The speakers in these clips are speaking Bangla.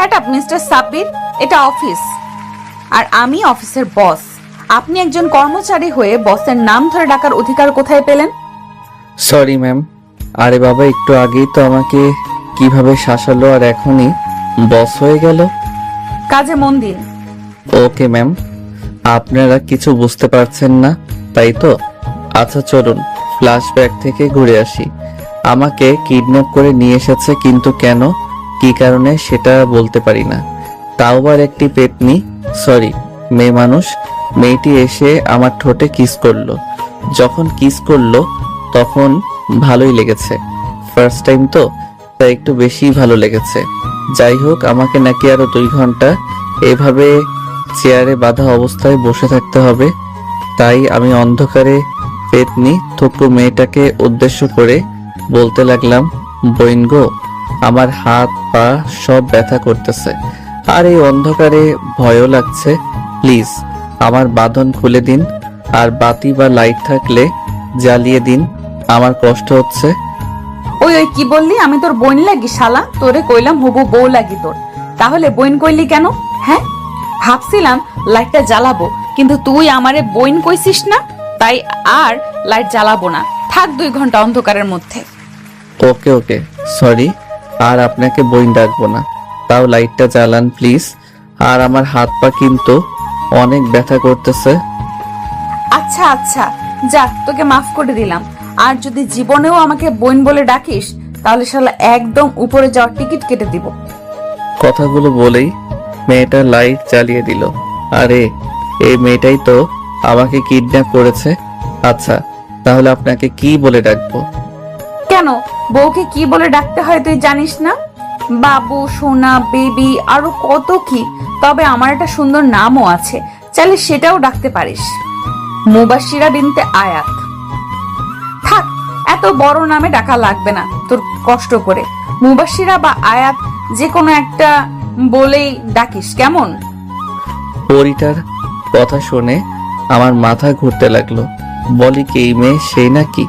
শাট আপ মিস্টার সাব্বির, এটা অফিস আর আমি অফিসের বস। আপনি একজন কর্মচারী হয়ে বসের নাম ধরে ডাকার অধিকার কোথায় পেলেন? Sorry ma'am. আরে বাবা, একটু আগেই তো আমাকে কিভাবে শাসালো আর এখনই বস হয়ে গেল। কাজে মন দিন। ওকে ম্যাম, আপনারা কিছু বুঝতে পারছেন না তাই তো? আচ্ছা চলুন ফ্ল্যাশব্যাক থেকে ঘুরে আসি। আমাকে কিডন্যাপ করে নিয়ে এসেছে, কিন্তু কেন, কি কারণে সেটা বলতে পারি না। তাও আবার একটি পেতনি, সরি মেয়ে মানুষ। মেয়েটি এসে আমার ঠোঁটে কিস করলো। যখন কিস করলো তখন ভালোই লেগেছে, ফার্স্ট টাইম তো, তাই একটু বেশি ভালো লেগেছে। যাই হোক, আমাকে নাকি আরো 2 ঘন্টা এভাবে চেয়ারে বাঁধা অবস্থায় বসে থাকতে হবে। তাই আমি অন্ধকারে পেতনি থুকু মেয়েটাকে উদ্দেশ্য করে বলতে লাগলাম, বইন গো, আমার হাত পা সব ব্যথা করতেছে আর এই অন্ধকারে ভয়ও লাগছে। প্লিজ আমার বাঁধন খুলে দিন, আর বাতি বা লাইট থাকলে জ্বালিয়ে দিন, আমার কষ্ট হচ্ছে। ওই ওই কি বললি? আমি তোর বোন লাগি শালা? তোরে কইলাম হবু বউ লাগি তোর, তাহলে বোন কইলি কেন? হ্যাঁ, ভাবছিলাম লাইটটা জ্বালাবো, কিন্তু তুই আমারে বোন কইছিস না, তাই আর লাইট জ্বালাবো না। থাক 2 ঘন্টা অন্ধকারের মধ্যে। ওকে ওকে, সরি, আর আপনাকে বইন ডাকবো না। তাও লাইটটা জ্বালান প্লিজ, আর আমার হাত পা কিন্তু অনেক ব্যথা করতেছে। আচ্ছা আচ্ছা, যাক, তোকে মাফ করে দিলাম। আর যদি জীবনেও আমাকে বোন বলে ডাকিস, তাহলে শালা একদম উপরে যাওয়ার টিকিট কেটে দিব। কথাগুলো বলেই মেয়েটা লাইট জ্বালিয়ে দিল। আরে এই মেয়েটাই তো আমাকে কিডন্যাপ করেছে। আচ্ছা তাহলে আপনাকে কি বলে ডাকবো? কেন, বউকে কি বলে ডাকতে হয় তুই জানিস না? বাবু, সোনা, বেবি, আরো কত কি। তবে আমার একটা সুন্দর নামও আছে, চাইলে সেটাও ডাকতে পারিস, মুবাশিরা বিনতে আয়াত। থাক, এত বড় নামে ডাকা লাগবে না তোর কষ্ট করে। মুবাশিরা বা আয়াত যে কোনো একটা বলেই ডাকিস, কেমন? পরিটার কথা শুনে আমার মাথা ঘুরতে লাগলো। বলি কি, এই মেয়ে সেই নাকি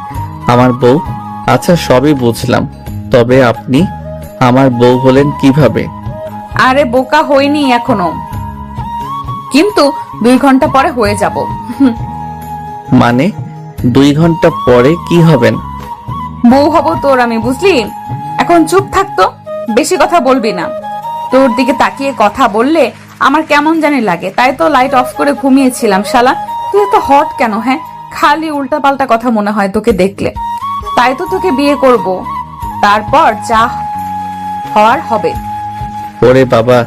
আমার বউ? আচ্ছা সবই বুঝলাম, তবে আপনি আমার বউ হলেন কিভাবে? আরে বোকা হইনি এখনো, কিন্তু 2 ঘন্টা পরে হয়ে যাব। মানে 2 ঘন্টা পরে কি হবেন? বউ হব তোর আমি, বুঝলি? এখন চুপ থাকতো, বেশি কথা বলবি না। তোর দিকে তাকিয়ে কথা বললে আমার কেমন জানি লাগে, তাই তো লাইট অফ করে ঘুমিয়েছিলাম। শালা তুই এত হট কেন? হ্যাঁ, খালি উল্টা পাল্টা কথা মনে হয় তোকে দেখলে। তাই তো তোকে বিয়ে করব, তারপর যা হওয়ার হবে। ওরে বাবা,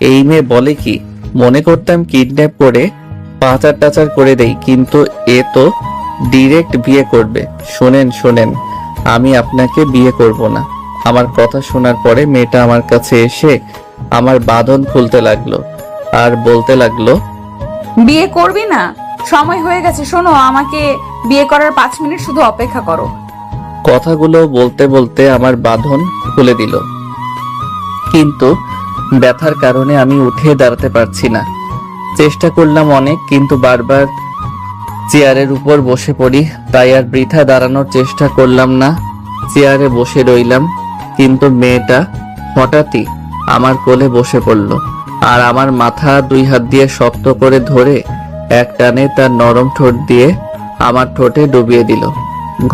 এই মেয়ে বলে কি? মনে করতাম কিডন্যাপ করে পাচার টাচার করে দেই, কিন্তু এ তো ডিরেক্ট বিয়ে করবে। শোনেন শোনেন, আমি আপনাকে বিয়ে করব না। আমার কথা শোনার পরে মেয়েটা আমার কাছে এসে আমার বাঁধন খুলতে লাগলো আর বলতে লাগলো, বিয়ে করবি না? সময় হয়ে গেছে, শোনো, আমাকে বিয়ে করার 5 মিনিট শুধু অপেক্ষা করো। কথাগুলো বলতে বলতে আমার বাঁধন খুলে দিল, কিন্তু ব্যথার কারণে আমি উঠে দাঁড়াতে পারছি না। চেষ্টা করলাম অনেক, কিন্তু বারবার চেয়ারের উপর বসে পড়ি, তাই আর বৃথা দাঁড়ানোর চেষ্টা করলাম না। চেয়ারে বসে রইলাম, কিন্তু মেয়েটা হঠাৎই আমার কোলে বসে পড়ল আর আমার মাথা 2 হাত দিয়ে শক্ত করে ধরে এক টানে তার নরম ঠোঁট দিয়ে আমার ঠোঁটে ডুবিয়ে দিল।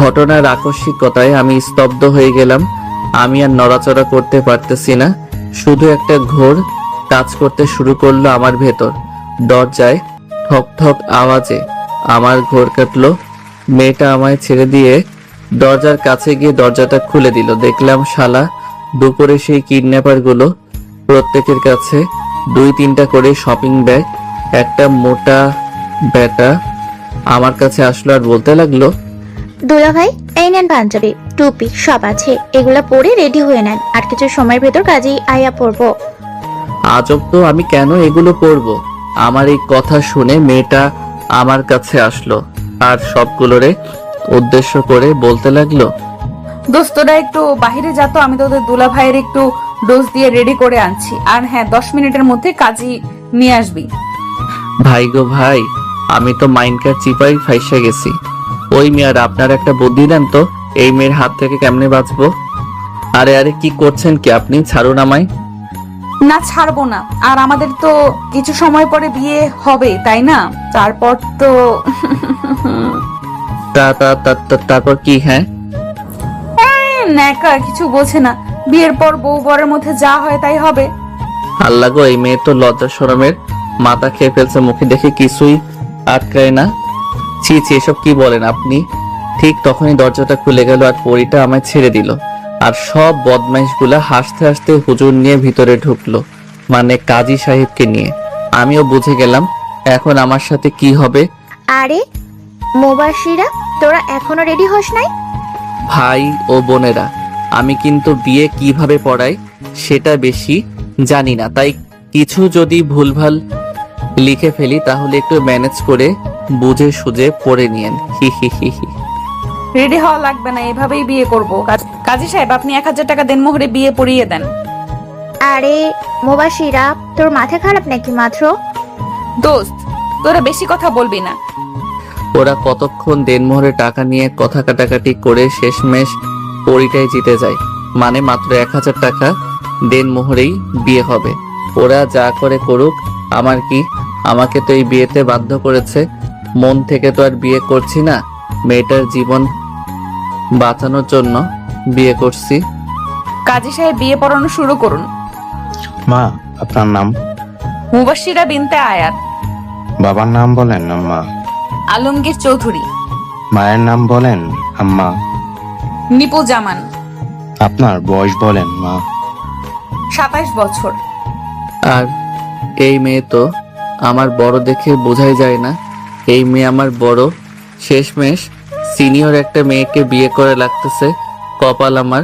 ঘটনার আকস্মিকতায় আমি স্তব্ধ হয়ে গেলাম। আমি আর নড়াচড়া করতে পারতেছি না, শুধু একটা ঘোর কাজ করতে শুরু করলো আমার ভেতর। দরজায় ঠক ঠক আওয়াজে আমার ঘোর কাটলো। মেয়েটা আমায় ছেড়ে দিয়ে দরজার কাছে গিয়ে দরজাটা খুলে দিল। দেখলাম শালা দুপুরে সেই কিডন্যাপার গুলো প্রত্যেকের কাছে 2-3টা করে শপিং ব্যাগ। একটা মোটা ব্যাটা আমার কাছে আসলো আর বলতে লাগলো, দুলা ভাই, এই নেন পাঞ্জাবি, টুপি সব আছে, এগুলা পরে রেডি হয়ে নেন, আর কিছু সময়ের ভেতর কাজেই আয়া পড়বো। আজব তো, আমি কেন এগুলো পরবো? আমার এই কথা শুনে মেয়েটা আমার কাছে আসলো আর সবগুলোরে উদ্দেশ্য করে বলতে লাগলো, দোস্তরা একটু বাহিরে যা তো, আমি তোদের দুলা ভাইয়ের একটু ডোজ দিয়ে রেডি করে আনছি। আর হ্যাঁ, 10 মিনিটের মধ্যে কাজই নিয়ে আসবি। ভাই গো ভাই, আমি তো মাইনকার চিপাই ফাইসা গেছি। ওই মেয়ের আপনার একটা বুদ্ধি দেন তো, এই মেয়ের হাত থেকে কেমনে বাঁচবো? আরে আরে কি করছেন কি আপনি? ছাড়ুন আমায়। না, ছাড়বো না। আর আমাদের তো কিছু সময় পরে বিয়ে হবে, তাই না? তারপর তো তারপর কি? হ্যাঁ, ন্যাকা কিছু বোঝে না। বিয়ের পর বউ বরের মধ্যে যা হয় তাই হবে। আল্লাহ গো, এই মেয়ে তো লজ্জা শরমের মাথা খেয়ে ফেলছে, মুখে দেখে কিছুই আটকায় না। ছি ছি, এসব কি বলেন আপনি? ঠিক তখনই দরজাটা খুলে গেল আর পরীটা আমায় ছেড়ে দিল। আর সব বদমাইশগুলা হাসতে হাসতে হুজুর নিয়ে ভিতরে ঢুকলো, মানে কাজী সাহেবকে নিয়ে। আমিও বুঝে গেলাম এখন আমার সাথে কি হবে। আরে মুবাশিরা, তোরা এখনো রেডি হস নাই? ভাই ও বোনেরা, আমি কিন্তু বিয়ে কিভাবে পড়াই সেটা বেশি জানি না, তাই কিছু যদি ভুলভাল লিখে ফেলি তাহলে একটু ম্যানেজ করে বুঝে সুঝে পড়ে নিয়েন। হি হি হি হি। রেডি হওয়া লাগবে না, এভাবেই বিয়ে করব। কাজী সাহেব, আপনি 1000 টাকা দেন, মোহরে বিয়ে পড়িয়ে দেন। আরে মুবাশিরা, তোর মাথা খারাপ নাকি মাত্র? দোস্ত, তোরা বেশি কথা বলবি না। ওরা কতক্ষণ দেনমোহরে টাকা নিয়ে কথা কাটাকাটি করে শেষমেশ পরিটাই জিতে যায়, মানে মাত্র 1000 টাকা দেনমোহরেই বিয়ে হবে। ওরা যা করে করুক, আমার কি? আমাকে তো এই বিয়েতে বাধ্য করেছে, মন থেকে তো আর বিয়ে করছি না, মেয়েটার জীবন বাঁচানোর জন্য বিয়ে করছি। কাজী সাহেব, বিয়ে পড়ানো শুরু করুন। মা, আপনার নাম? মুবাশিরা বিনতে আয়াত। বাবার নাম বলেন আম্মা। আলমগীর চৌধুরী। মায়ের নাম বলেন আম্মা। নিপু জামান। আপনার বয়স বলেন মা। 27 বছর। আর এই মেয়ে তো আমার বড়, দেখে বোঝাই যায় না এই মেয়ে আমার বড়। শেষমেশ সিনিয়র একটা মেয়েকে বিয়ে করে লাগতেছে, কপাল আমার।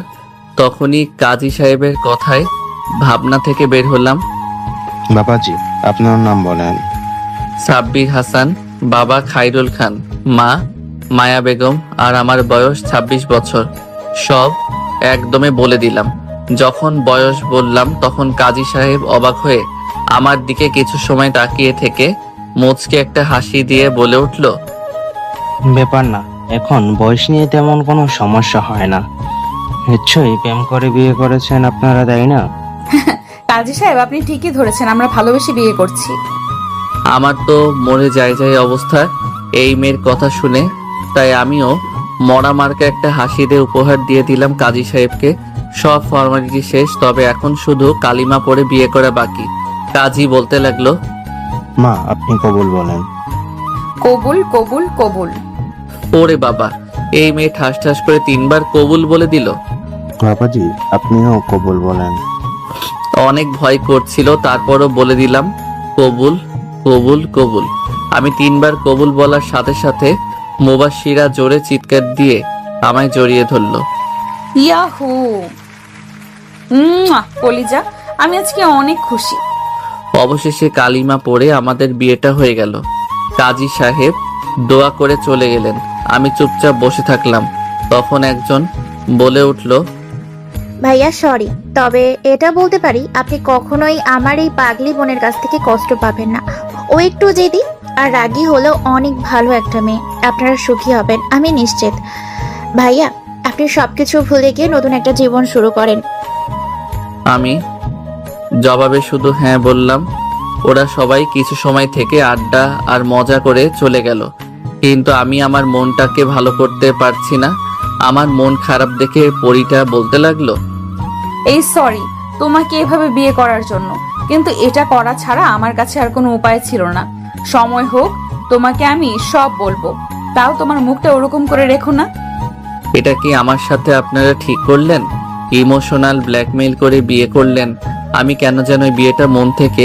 তখনই কাজী সাহেবের কথায় ভাবনা থেকে বের হলাম। বাবাজি, আপনার নাম বলেন। সাব্বির হাসান, বাবা খাইরুল খান, মা মায়া বেগম, আর আমার বয়স 26 বছর। সব একদমে বলে দিলাম। যখন বয়স বললাম তখন কাজী সাহেব অবাক হয়ে আমার দিকে কিছু সময় তাকিয়ে থেকে মুচকে একটা হাসি দিয়ে বলে উঠল, ব্যাপার না, এখন বয়স নিয়ে তেমন কোনো সমস্যা হয় না। নিশ্চয়ই প্রেম করে বিয়ে করেছেন আপনারা, তাই না? কাজী সাহেব, আপনি ঠিকই ধরেছেন, আমরা ভালোবেসে বিয়ে করছি। আমার তো মরে যায় যায় অবস্থা এই মেয়ের কথা শুনে, তাই আমিও মরা মার্কা একটা হাসি দিয়ে উপহার দিয়ে দিলাম কাজী সাহেবকে। সব ফর্মালিটি শেষ, তবে এখন শুধু কালিমা পড়ে বিয়ে করা বাকি। কাজী বলতে লাগলো, মা, আপনি কবুল বলেন। কবুল কবুল কবুল। ওরে বাবা, এই মেয়ে ঠাস ঠাস করে 3 বার কবুল বলে দিল। বাবাজি, আপনিও কবুল বলেন। অনেক ভয় করছিল, তারপরও বলে দিলাম কবুল কবুল কবুল। আমি 3 বার কবুল বলার সাথে সাথে মুবাশিরা জোরে চিৎকার দিয়ে আমায় জড়িয়ে ধরলো। ইয়াহু, কলিজা, আমি আজকে অনেক খুশি। অবশেষে কালিমা পড়ে আমাদের বিয়েটা হয়ে গেল। কাজী সাহেব দোয়া করে চলে গেলেন, আমি চুপচাপ বসে থাকলাম। তখন একজন বলে উঠল, ভাইয়া সরি, তবে এটা বলতে পারি আপনি কখনোই আমার এই পাগলি বোনের কাছ থেকে কষ্ট পাবেন না। ও একটু জেদি আর রাগী হলেও অনেক ভালো একটা মেয়ে। আপনারা সুখী হবেন, আমি নিশ্চিত। ভাইয়া, আপনি সবকিছু ভুলে গিয়ে নতুন একটা জীবন শুরু করেন। আমি জবাবে শুধু হ্যাঁ বললাম। ওরা সবাই কিছু সময় থেকে আড্ডা আর মজা করে চলে গেল, কিন্তু আমি আমার মনটাকে ভালো করতে পারছি না। আমার মন খারাপ দেখে পরীটা বলতে লাগলো, এই সরি তোমাকে এভাবে বিয়ে করার জন্য, কিন্তু এটা করা ছাড়া আমার কাছে আর কোনো উপায় ছিল না। সময় হোক তোমাকে আমি সব বলবো, তাও তোমার মুখটা ওরকম করে রেখো না। এটা কি আমার সাথে আপনারা ঠিক করলেন? ইমোশনাল ব্ল্যাকমেইল করে বিয়ে করলেন। আমি কেন যেন এই বিয়েটা মন থেকে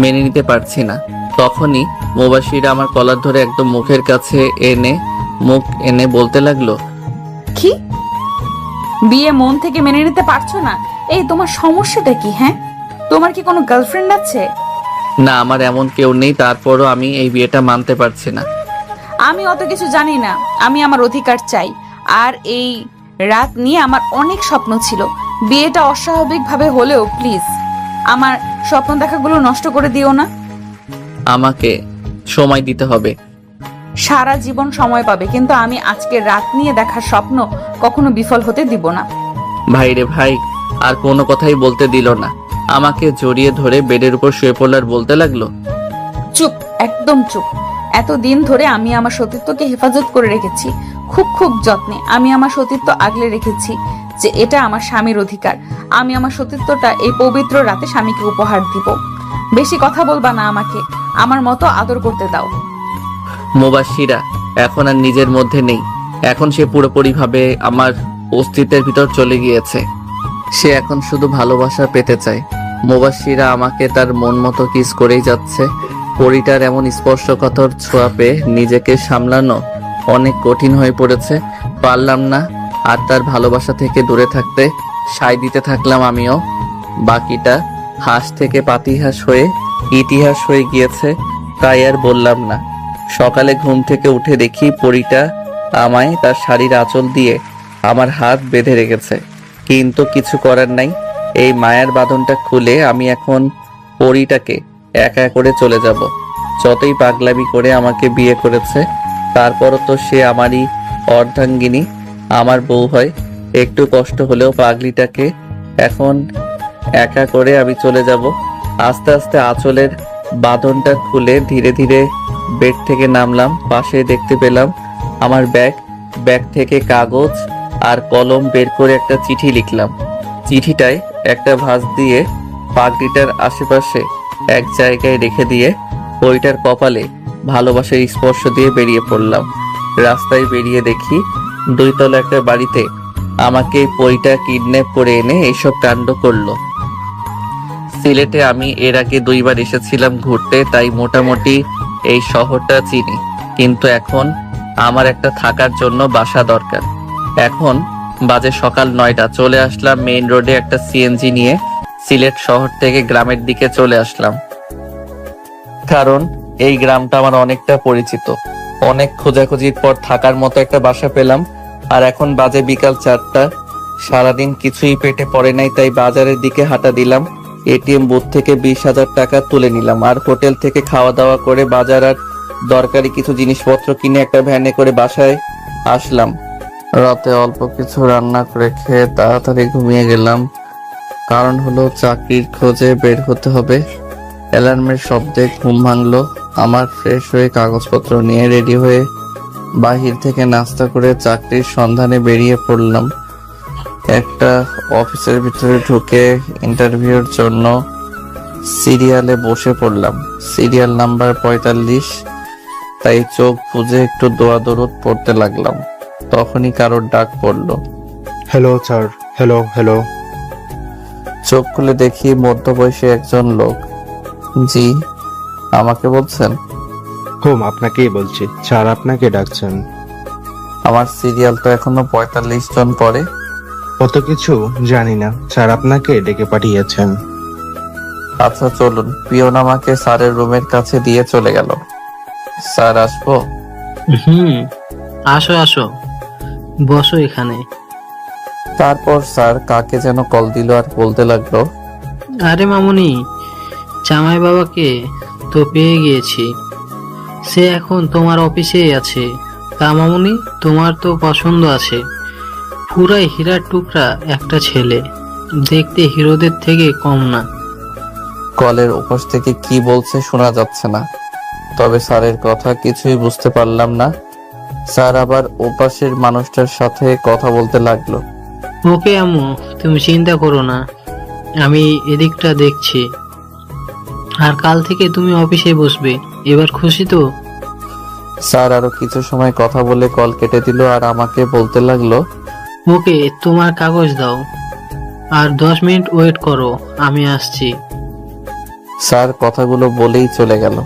মেনে নিতে পারছি না। তখনই মুবাশির আমার কলার ধরে একদম মুখের কাছে মুখ এনে বলতে লাগলো, কি বিয়ে মন থেকে মেনে নিতে পারছো না? এই তোমার সমস্যাটা কি? হ্যাঁ, তোমার কি কোনো গার্লফ্রেন্ড আছে? না, আমার এমন কেউ নেই, তারপরও আমি এই বিয়েটা মানতে পারছি না। আমি অত কিছু জানি না, আমি আমার অধিকার চাই। আর এই রাত নিয়ে আমার অনেক স্বপ্ন ছিল। বিয়েটা অস্বাভাবিক ভাবে হলেও প্লিজ আমার স্বপ্ন দেখাগুলো নষ্ট করে দিও না। আমাকে সময় দিতে হবে। সারা জীবন সময় পাবে, কিন্তু আমি আজকে রাত নিয়ে দেখার স্বপ্ন কখনো বিফল হতে দিব না। ভাই রে ভাই, আর কোনো কথাই বলতে দিল না। আমাকে জড়িয়ে ধরে বেডের উপর শুয়ে পড়ল আর বলতে লাগলো, চুপ, একদম চুপ। এতদিন ধরে আমি আমার সতীত্বকে হেফাজত করে রেখেছি, খুব খুব যত্নে আমি আমার সতীত্ব আগলে রেখেছি, যে এটা আমার স্বামীর অধিকার। আমি আমার সতীত্বটা এই পবিত্র রাতে স্বামীকে উপহার দিব। বেশি কথা বলবা না, আমাকে আমার মতো আদর করতে দাও। মুবাশিরা এখন আর নিজের মধ্যে নেই। এখন সে পুরোপুরি ভাবে আমার অস্তিত্বের ভিতর চলে গিয়েছে। সে এখন শুধু ভালোবাসা পেতে চায়। মুবাশিরা আমাকে তার মন মতো কিস করেই যাচ্ছে। পরিটার এমন স্পর্শকাতর ছোঁয়া পেয়ে নিজেকে সামলানো অনেক কঠিন হয়ে পড়েছে। পারলাম না আর তার ভালোবাসা থেকে দূরে থাকতে। সায় দিতে থাকলাম আমিও। বাকিটা হাঁস থেকে পাতিহাঁস হয়ে ইতিহাস হয়ে গিয়েছে, তাই আর বললাম না। সকালে ঘুম থেকে উঠে দেখি পরিটা আমায় তার শাড়ির আঁচল দিয়ে আমার হাত বেঁধে রেখেছে, কিন্তু কিছু করার নাই। এই মায়ার বাঁধনটা খুলে আমি এখন পরিটাকে একা করে চলে যাব। যতই পাগলামি করে আমাকে বিয়ে করেছে, তারপরও তো সে আমারই অর্ধাঙ্গিনী, আমার বউ হয়। একটু কষ্ট হলেও পাগলিটাকে এখন একা করে আমি চলে যাব। আস্তে আস্তে আঁচলের বাঁধনটা খুলে ধীরে ধীরে বেড থেকে নামলাম। পাশে দেখতে পেলাম আমার ব্যাগ থেকে কাগজ আর কলম বের করে একটা চিঠি লিখলাম। চিঠিটায় একটা ভাঁজ দিয়ে পাগড়িটার আশেপাশে এক জায়গায় রেখে দিয়ে পরিটার কপালে ভালোবাসার স্পর্শ দিয়ে বেরিয়ে পড়লাম। রাস্তায় বেরিয়ে দেখি 2 তলা একটা বাড়িতে আমাকে পরিটা কিডন্যাপ করে এনে এইসব কাণ্ড করলো। সিলেটে আমি এর আগে 2 বার এসেছিলাম ঘুরতে, তাই মোটামুটি এই শহরটা চিনি, কিন্তু এখন আমার একটা থাকার জন্য বাসা দরকার। এখন বাজে সকাল 9টা। চলে আসলাম মেইন রোডে একটা সিএনজি নিয়ে। সিলেট শহর থেকে গ্রামের দিকে চলে আসলাম, কারণ এই গ্রামটা আমার অনেকটা পরিচিত। অনেক খোঁজাখুঁজির পর থাকার মতো একটা বাসা পেলাম। আর এখন বাজে বিকাল 4টা। সারাদিন কিছুই পেটে পড়ে নাই, তাই বাজারের দিকে হাঁটা দিলাম। এটিএম বুথ থেকে 20,000 টাকা তুলে নিলাম আর হোটেল থেকে খাওয়া দাওয়া করে বাজার আর দরকারি কিছু জিনিসপত্র কিনে একটা ভ্যানে করে বাসায় আসলাম। রাতে অল্প কিছু রান্না করে খেয়ে তাড়াতাড়ি ঘুমিয়ে গেলাম। কারণ হলো চাকরির খোঁজে বের হতে হবে। অ্যালার্মের শব্দে ঘুম ভাঙলো আমার। ফ্রেশ হয়ে কাগজপত্র নিয়ে রেডি হয়ে বাহির থেকে নাস্তা করে চাকরির সন্ধানে বেরিয়ে পড়লাম। একটা অফিসের ভিতরে ঢুকে ইন্টারভিউর জন্য সিরিয়ালে বসে পড়লাম। Serial number 45। তাই চোখ বুজে একটু দোয়া দরুদ পড়তে লাগলাম। তখনই কারোর ডাক পড়লো। Hello sir. Hello hello. চোখ খুলে দেখি মধ্যবয়সী একজন লোক। জি, আমাকে বলছেন? হুম, আপনাকেই বলছি। স্যার আপনাকে ডাকছেন। আমার সিরিয়াল তো এখনো 45 জন পরে। কত কিছু জানি না, স্যার আপনাকে ডেকে পাঠিয়েছেন। আচ্ছা চলুন। পিয়ন আমাকে স্যারের রুমের কাছে দিয়ে চলে গেল। স্যার আসবো? আসো আসো, বসো এখানে। তারপর স্যার কাকে যেন কল দিল আর বলতে লাগলো, আরে মামুনি, জামাই বাবাকে তো পেয়ে গিয়েছি, সে এখন তোমার অফিসেই আছে। তা মামুনি, তোমার তো পছন্দ আছে, পুরাই হীরার টুকরা একটা ছেলে, দেখতে হিরোদের থেকে কম না। কলের ওপাশ থেকে কি বলছে শোনা যাচ্ছে না, তবে স্যারের কথা কিছুই বুঝতে পারলাম না। স্যার আবার ওপাশের মানুষটার সাথে কথা বলতে লাগলো। ওকে আম্মু, তুমি চিন্তা করো না, আমি এদিকটা দেখছি। আর কাল থেকে তুমি অফিসে বসবে, এবার খুশি তো? স্যার আরো কিছু সময় কথা বলে কল কেটে দিল আর আমাকে বলতে লাগলো, ওকে, তোমার কাগজ দাও, আর 10 মিনিট ওয়েট করো, আমি আসছি। স্যার কথাগুলো বলেই চলে গেল।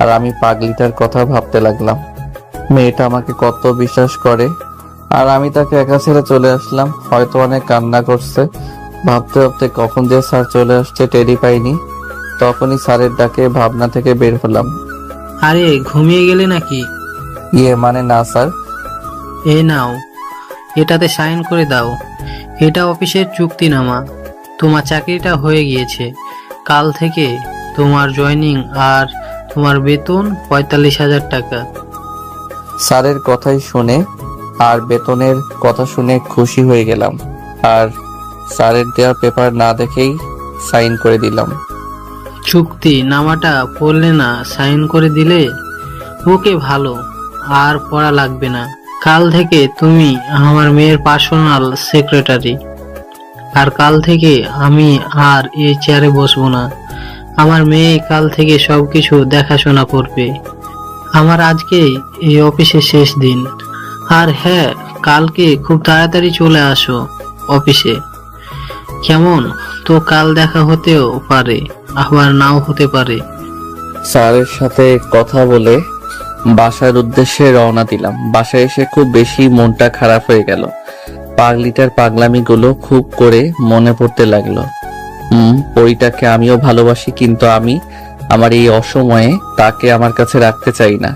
আর আমি পাগলিটার কথা ভাবতে লাগলাম। মেয়েটা আমাকে কত বিশ্বাস করে, আর আমি তাকে একা ছেড়ে চলে আসলাম। হয়তো অনেক কান্না করছে। ভাবতে ভাবতে কখন যে স্যার চলে আসছে টেরি পাইনি। তখনই স্যারের ডাকে ভাবনা থেকে বের হলাম। আরে ঘুমিয়ে গেলে নাকি? মানে না স্যার। এই নাও, এটাতে সাইন করে দাও। এটা অফিসের চুক্তিনামা। তোমার চাকরিটা হয়ে গিয়েছে। কাল থেকে তোমার জয়েনিং আর তোমার বেতন 45,000 টাকা। স্যারের কথাই শুনে আর বেতনের কথা শুনে খুশি হয়ে গেলাম। আর স্যারের দেওয়া পেপার না দেখেই সাইন করে দিলাম। চুক্তি নামাটা পড়লে না সাইন করে দিলে? ওকে, ভালো, আর পড়া লাগবে না। কাল থেকে তুমি আমার মেয়ের পার্সোনাল সেক্রেটারি। আর কাল থেকে আমি আর এই চেয়ারে বসবো না। আমার মেয়ে কাল থেকে সবকিছু দেখাশোনা করবে। আমার আজকেই এই অফিসের শেষ দিন। আর হ্যাঁ, কালকে খুব তাড়াতাড়ি চলে আসো অফিসে। কেমন? তো কাল দেখা হতেও পারে, আবার নাও হতে পারে। স্যারের সাথে কথা বলে বাসার উদ্দেশ্যে রওনা দিলাম। বাসায় এসে খুব বেশি মনটা খারাপ হয়ে গেল। পাগলিটার পাগলামিগুলো খুব করে মনে পড়তে লাগলো। পরিটাকে আমিও ভালোবাসি, কিন্তু আমি আমার এই অসময়ে তাকে আমার কাছে রাখতে চাই না।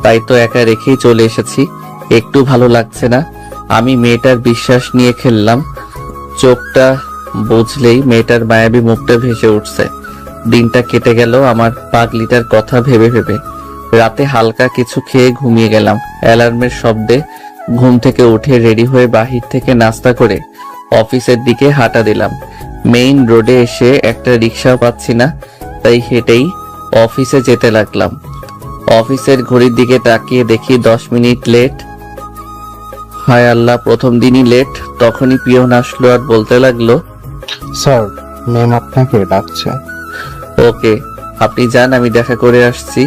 তাই তো একা রেখেই চলে এসেছি। একটু ভালো লাগছে না। আমি মেয়েটার বিশ্বাস নিয়ে খেললাম। চোখটা বুঝলেই মেয়েটার মায়াবী মুখটা ভেসে উঠছে। দিনটা কেটে গেল আমার পাগলিটার কথা ভেবে ভেবে। রাতে হালকা কিছু খেয়ে ঘুমিয়ে গেলাম। অ্যালার্মের শব্দে ঘুম থেকে উঠে রেডি হয়ে বাহির থেকে নাস্তা করে অফিসের দিকে হাঁটা দিলাম। মেইন রোডে এসে একটা রিক্সা পাচ্ছি না, তাই হেঁটেই অফিসে যেতে লাগলাম। অফিসের ঘড়ির দিকে তাকিয়ে দেখি 10 মিনিট লেট। হায় আল্লাহ, প্রথম দিনই লেট। তখনই পিয়ন আসলো আর বলতে লাগলো, স্যার, ম্যাম আপনাকে ডাকছে। ওকে, আপনি যান, আমি দেখা করে আসছি।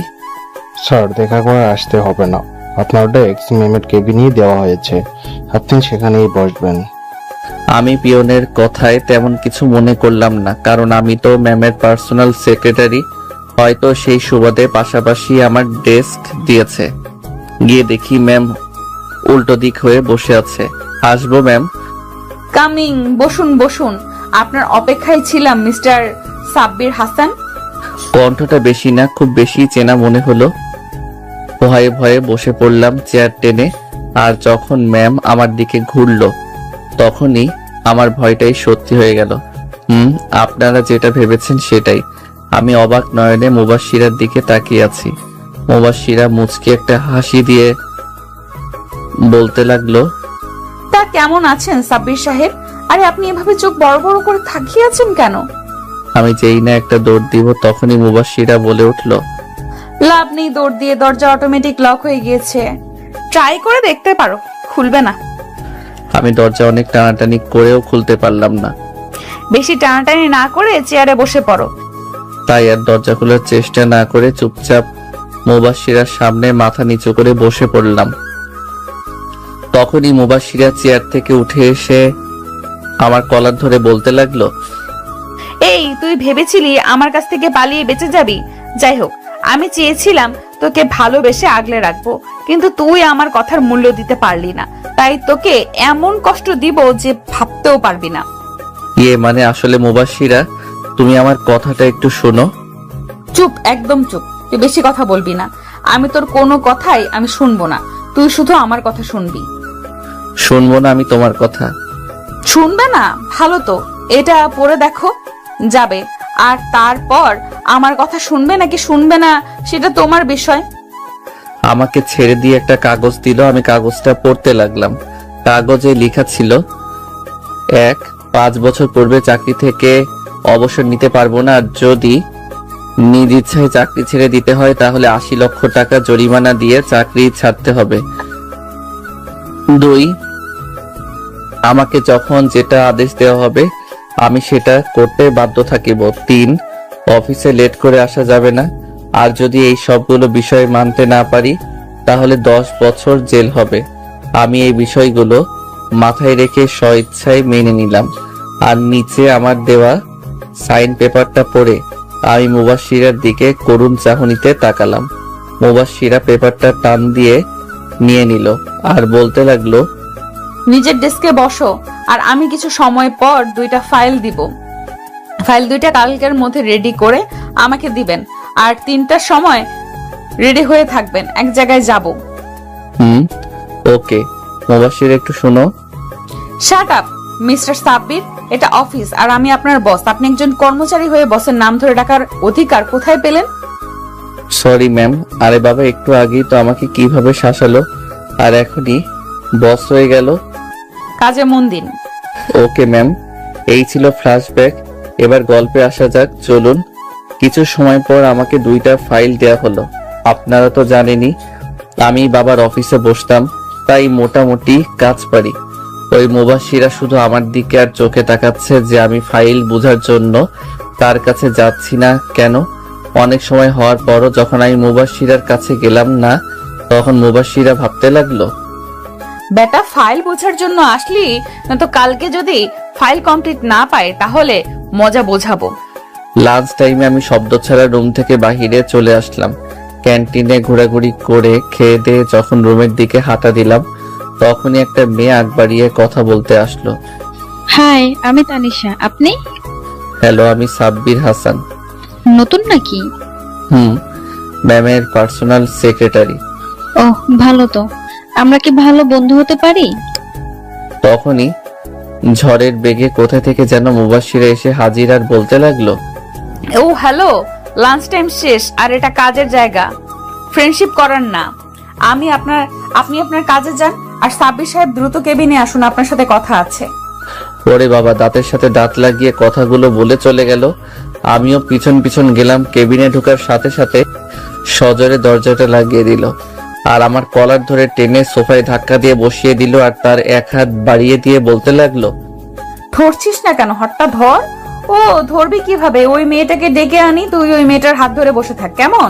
স্যার, দেখা করে আসতে হবে না। আপনার ডেস্ক ম্যামের কেবিনেই দেওয়া হয়েছে, আপনি সেখানেই বসবেন। আমি পিয়নের কথায় তেমন কিছু মনে করলাম না, কারণ আমি তো ম্যামের পার্সোনাল সেক্রেটারি। হয়তো সেই সুবাদে পাশাপাশি আমার ডেস্ক দিয়েছে। গিয়ে দেখি ম্যাম উল্টো দিক হয়ে বসে আছে। আসবো ম্যাম? কামিং, বসুন বসুন। আপনার অপেক্ষায় ছিলাম মিস্টার সাব্বির হাসান। কণ্ঠটা বেশি না, খুব বেশি চেনা মনে হলো। ভয়ে ভয়ে বসে পড়লাম চেয়ার টেনে। আর যখন ম্যাম আমার দিকে ঘুরলো, তখনই আমার ভয়টাই সত্যি হয়ে গেল। আপনারা যেটা ভেবেছেন সেটাই। আমি অবাক নয়নে মুবাশশিরার দিকে তাকিয়ে আছি। মুবাশশিরা মুচকি একটা হাসি দিয়ে বলতে লাগলো, তা কেমন আছেন সাব্বির সাহেব? আরে আপনি এভাবে চোখ বড় বড় করে তাকিয়ে আছেন কেন? আমি যেই না একটা দৌড় দিব, তখনই মুবাশশিরা বলে উঠলো, লাভ নেই দৌড় দিয়ে, দরজা অটোমেটিক লক হয়ে গিয়েছে। ট্রাই করে দেখতে পারো, খুলবে না। আমি দরজা অনেক টানাটানি করেও খুলতে পারলাম না। বেশি টানাটানি না করে চেয়ারে বসে পড়ো। তাই আর দরজা খোলার চেষ্টা না করে চুপচাপ মুবাশশিরার সামনে মাথা নিচু করে বসে পড়লাম। তখনই মুবাশশিরা চেয়ার থেকে উঠে এসে আমার কলার ধরে বলতে লাগলো, এই, তুই ভেবেছিলি আমার কাছ থেকে পালিয়ে বেঁচে যাবি? যাই হোক, আমি চেয়েছিলাম তোকে ভালোবেসে আগলে রাখবো, কিন্তু তুই আমার কথার মূল্য দিতে পারলি না। তাই তোকে এমন কষ্ট দিব যে ভাবতেও পারবি না। মানে আসলে মুবাশশিরা, তুমি আমার কথাটা একটু শোনো। চুপ, একদম চুপ। তুই বেশি কথা বলবি না। আমি তোর কোনো কথাই আমি শুনবো না। তুই শুধু আমার কথা শুনবি। শুনবো না আমি তোমার কথা? শুনবে না? ভালো তো, এটা পড়ে দেখো যাবে। আর তারপর আমার কথা শুনবে নাকি শুনবে না সেটা তোমার বিষয়। আমাকে ছেড়ে দিয়ে একটা কাগজ দিল। আমি কাগজটা পড়তে লাগলাম। কাগজে লেখা ছিল, 5 বছর পূর্বে চাকরি থেকে অবসর নিতে পারবো না। আর যদি নিজ ইচ্ছায় চাকরি ছেড়ে দিতে হয় তাহলে 80 লক্ষ টাকা জরিমানা দিয়ে চাকরি ছাড়তে হবে। 2, আমাকে যখন যেটা আদেশ দেওয়া হবে আমি সেটা করতে বাধ্য থাকিব। 3, অফিসে লেট করে আসা যাবে না। আর যদি এই সবগুলো বিষয় মানতে না পারি তাহলে 10 বছর জেল হবে। আমি এই বিষয়গুলো মাথায় রেখে স্বইচ্ছায় মেনে নিলাম। আর নিচে আমার দেওয়া সাইন পেপারটা পড়ে আমি মুবাশশিরার দিকে করুণ চাহনিতে তাকালাম। মুবাশশিরা পেপারটা টান দিয়ে নিয়ে নিল আর বলতে লাগলো, নিজের ডেস্কে বসো। আর আমি কিছু সময় পর 2টা ফাইল দিব। ফাইল 2টা কালকের মধ্যে রেডি করে আমাকে দিবেন। আর 3টার সময় রেডি হয়ে থাকবেন, এক জায়গায় যাব। ওকে। মুবাশশিরা, একটু শোনো। শাট আপ মিস্টার সাব্বির, এটা অফিস আর আমি আপনার বস। আপনি একজন কর্মচারী হয়ে বসের নাম ধরে ডাকার অধিকার কোথায় পেলেন? Sorry ma'am. আরে বাবা, একটু আগেই তো আমাকে কিভাবে শাসালো, আর এখনই বস হয়ে গেল। কাজে মন দিন। Okay ma'am. এই ছিল ফ্ল্যাশব্যাক। এবার গল্পে আসা যাক, চলুন। কিছু সময় পর আমাকে 2টা ফাইল দেয়া হলো। আপনারা তো জানেনই আমি বাবার অফিসে বসতাম, তাই মোটামুটি কাজ পারি। ওই মুবাশিরা শুধু আমার দিকে আর চোখে তাকাচ্ছে যে আমি ফাইল বোঝার জন্য তার কাছে যাচ্ছি না কেন। অনেক সময় হওয়ার পরও যখন আমি মুবাশিরার কাছে গেলাম না, তখন মুবাশিরা ভাবতে লাগলো, বেটা ফাইল বোঝার জন্য আসলি, না তো কালকে যদি ফাইল কমপ্লিট না পায় তাহলে মজা বোঝাবো। লাঞ্চ টাইমে আমি শব্দ ছাড়া রুম থেকে বাহিরে চলে আসলাম। ক্যান্টিনে ঘোরাঘুরি করে খেয়ে দিয়ে যখন রুমের দিকে হাঁটা দিলাম, তখনই একটা মেয়ে আগ বাড়িয়ে কথা বলতে আসলো। হাই, আমি তানিশা। আপনি? হ্যালো, আমি সাব্বির হাসান। নতুন নাকি? ম্যামের পার্সোনাল সেক্রেটারি। ওহ, ভালো তো। আমরা কি ভালো বন্ধু হতে পারি? তখনই ঝড়ের বেগে কোথা থেকে যেন মুবাশিরা এসে হাজির আর বলতে লাগলো, ও হ্যালো, লাঞ্চ টাইম শেষ আর এটা কাজের জায়গা, ফ্রেন্ডশিপ করার না। আপনি আপনার কাজে যান, আর সাব্বির সাহেব দ্রুত কেবিনে আসুন, আপনার সাথে কথা আছে। ওরে বাবা, দাঁতের সাথে দাঁত লাগিয়ে কথাগুলো বলে চলে গেল। আমিও পিছন পিছন গেলাম। কেবিনে ঢোকার সাথে সাথে সজোরে দরজাটা লাগিয়ে দিল আর আমার কলার ধরে টেনে সোফায় ধাক্কা দিয়ে বসিয়ে দিল আর তার এক হাত বাড়িয়ে দিয়ে বলতে লাগলো, ধরছিস না কেন? হাতটা ধর। ও ধরবি কিভাবে? ওই মেয়েটাকে ডেকে আনি, তুই ওই মেয়েটার হাত ধরে বসে থাক, কেমন?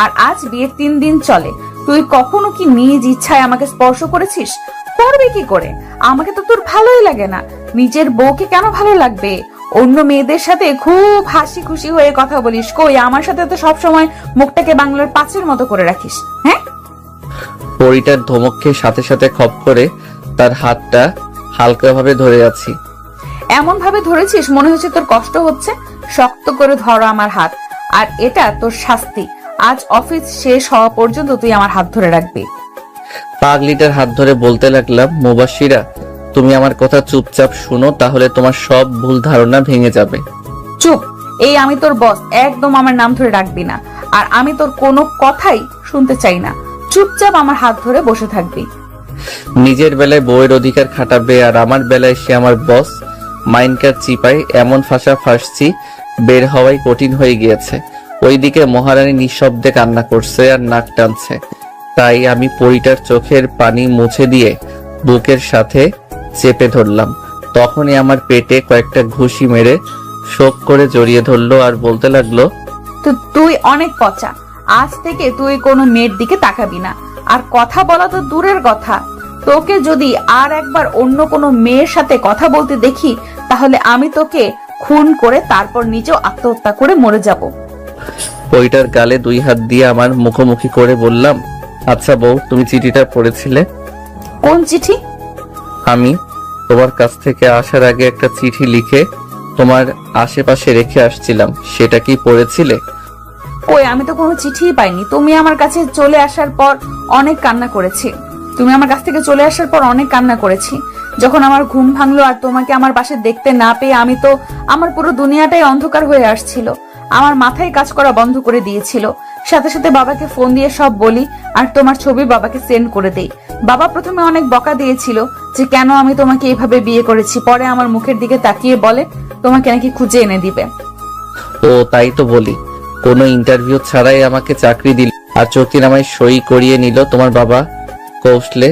আর আজ বিয়ের 3 দিন চলে, তুই কখনো কি নিজ ইচ্ছায় আমাকে স্পর্শ করেছিস? করবি কি করে? আমাকে তো তোর ভালোই লাগে না। নিজের বউকে কেন ভালো লাগবে? অন্য মেয়েদের সাথে খুব হাসি খুশি হয়ে কথা বলিস, কই আমার সাথে তো সবসময় মুখটাকে বাংলার পাঁচের মতো করে রাখিস। হ্যাঁ, পরিটার ধমক খেয়ে সাথে সাথে খপ করে তার হাতটা হালকাভাবে ধরে আছি। এমন ভাবে ধরেছিস মনে হচ্ছে তোর কষ্ট হচ্ছে। শক্ত করে ধরো আমার হাত, আর এটা তোর শাস্তি। আজ অফিস শেষ হওয়া পর্যন্ত তুই আমার হাত ধরে রাখবি। পাগলিটার হাত ধরে বলতে লাগলাম, মুবাশিরা, তুমি আমার কথা চুপচাপ শুনো, তাহলে তোমার সব ভুল ধারণা ভেঙে যাবে। চুপ, এই আমি তোর বস, একদম আমার নাম ধরে রাখবি না। আর আমি তোর কোনো কথাই শুনতে চাই না। চুপচাপ আমার হাত ধরে বসে থাকবি। নিজের বেলায় বউয়ের অধিকার খাটাবে আর আমার বেলায় সে আমার বস। মাইনকার চিপায় এমন ফাঁসা ফাঁসছি, বের হওয়াই কঠিন হয়ে গিয়েছে। ওইদিকে মহারানী নিঃশব্দে কান্না করছে আর নাক টানছে। তাই আমি পরিটার চোখের পানি মুছে দিয়ে বুকের সাথে চেপে ধরলাম। তখনই আমার পেটে কয়েকটা ঘুষি মেরে শোক করে জড়িয়ে ধরলো আর বলতে লাগলো, তো তুই অনেক পচা। আজ থেকে তুই কোনো মেয়ের দিকে তাকাবি না। আর কথা বলা তো দূরের কথা, তোকে যদি আর একবার অন্য কোনো মেয়ের সাথে কথা বলতে দেখি, তাহলে আমি তোকে খুন করে তারপর নিজেও আত্মহত্যা করে মরে যাব। পরিটার গালে 2 হাত দিয়ে আমার মুখোমুখি করে বললাম, আচ্ছা বউ, তুমি চিঠিটা পড়েছিলে? কোন চিঠি? আমি তোমার কাছ থেকে আসার আগে একটা চিঠি লিখে তোমার আশেপাশে রেখে আসছিলাম, সেটা কি পড়েছিলে? কই, আমি তো কোনো চিঠিই পাইনি। তুমি আমার কাছে চলে আসার পর অনেক কান্না করেছি। যখন আমার ঘুম ভাঙলো আর তোমাকে আমার পাশে দেখতে না পেয়ে আমি তো, আমার পুরো দুনিয়াটাই অন্ধকার হয়ে আসছিল। আমার মাথায় কাজ করা বন্ধ করে দিয়েছিল। সাথে সাথে বাবাকে ফোন দিয়ে সব বলি আর তোমার ছবি বাবাকে সেন্ড করে দেই। বাবা প্রথমে অনেক বকা দিয়েছিল যে কেন আমি তোমাকে এইভাবে বিয়ে করেছি। পরে আমার মুখের দিকে তাকিয়ে বলে তোমাকে নাকি খুঁজে এনে দিবে। ও তাই তো বলি, কোনো ইন্টারভিউ ছাড়াই আমাকে চাকরি দিল আর চুক্তিনামায় সই করিয়ে নিল তোমার বাবা কৌশলে।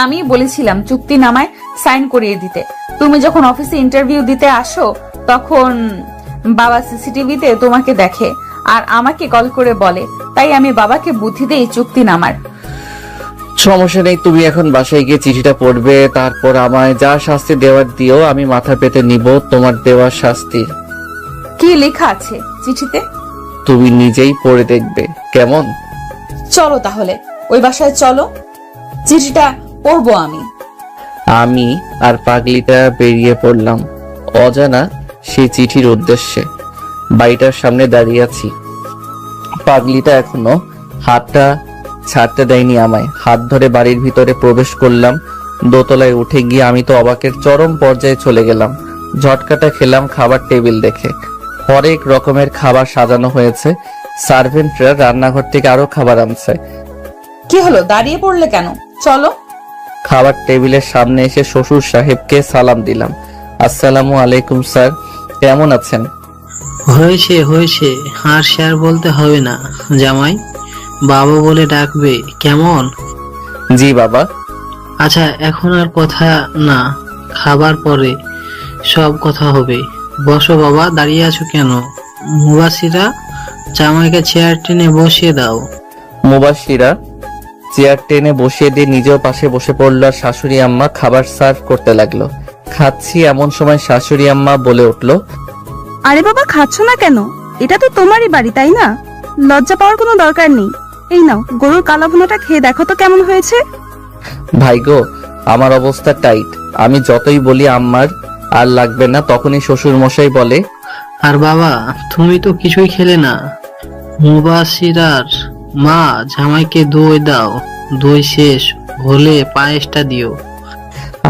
আমি বলেছিলাম চুক্তিনামায় সাইন করিয়ে দিতে। তুমি যখন অফিসে ইন্টারভিউ দিতে আসো তখন বাবা সিসিটিভিতে তোমাকে দেখে আর আমাকে কল করে বলে, তাই আমি বাবাকে বুদ্ধি দেই চুক্তিনামার। সমস্যা নেই, তুমি এখন বাসায় গিয়ে চিঠিটা পড়বে, তারপর আমায় যা শাস্তি দেওয়ার দিও, আমি মাথা পেতে নিব তোমার দেওয়া শাস্তি। কি লেখা আছে চিঠিতে? তুমি নিজেই পড়ে দেখবে, কেমন? চলো তাহলে ওই বাসায় চলো, চিঠিটা পড়বো আমি। আমি আর পাগলিটা বেরিয়ে পড়লাম অজানা সেই চিঠির উদ্দেশ্যে। বাড়িটার সামনে দাঁড়িয়ে আছি। পাগলিটা এখনো হাতটা ছাড়তে দেয়নি আমায়। হাত ধরে বাড়ির ভিতরে প্রবেশ করলাম। দোতলায় উঠে গিয়ে আমি তো অবাকের চরম পর্যায়ে চলে গেলাম। ঝটকাটা খেলাম খাবার টেবিল দেখে। হরেক রকমের খাবার সাজানো হয়েছে। সার্ভেন্টরা রান্নাঘর থেকে আরো খাবার আনছে। কি হলো, দাঁড়িয়ে পড়লে কেন? চলো। খাবার টেবিলের সামনে এসে শ্বশুর সাহেবকে সালাম দিলাম। আসসালামু আলাইকুম স্যার। কেমন আছেন? হয়েছে হয়েছে, আর স্যার বলতে হবে না। জামাই বাবা বলে ডাকবে, কেমন? জি বাবা। আচ্ছা, এখন আর কথা না, খাবার পরে সব কথা হবে। বসো বাবা, দাঁড়িয়ে আছো কেন? মুবাসিরা, জামাইকে চেয়ার টেনে বসিয়ে দাও। মুবাশিরা চেয়ার টেনে বসিয়ে দিয়ে নিজেও পাশে বসে পড়লো আর শাশুড়ি আম্মা খাবার সার্ভ করতে লাগলো। খাচ্ছি এমন সময় শাশুড়ি আম্মা বলে উঠলো, আরে বাবা, খাচ্ছ না কেন? এটা তো তোমারই বাড়ি, তাই না? লজ্জা পাওয়ার কোনো দরকার নেই। এই নাও, গরুর কালা ভুনাটা খেয়ে দেখো তো কেমন হয়েছে। ভাই গো, আমার অবস্থা টাইট। আমি যতই বলি আম্মার আর লাগবে না, তখনই শ্বশুর মশাই বলে, আর বাবা, তুমি তো কিছুই খেলে না। মুবাসিরার মা, জামাইকে দই দাও। দই শেষ হলে পায়েসটা দিও।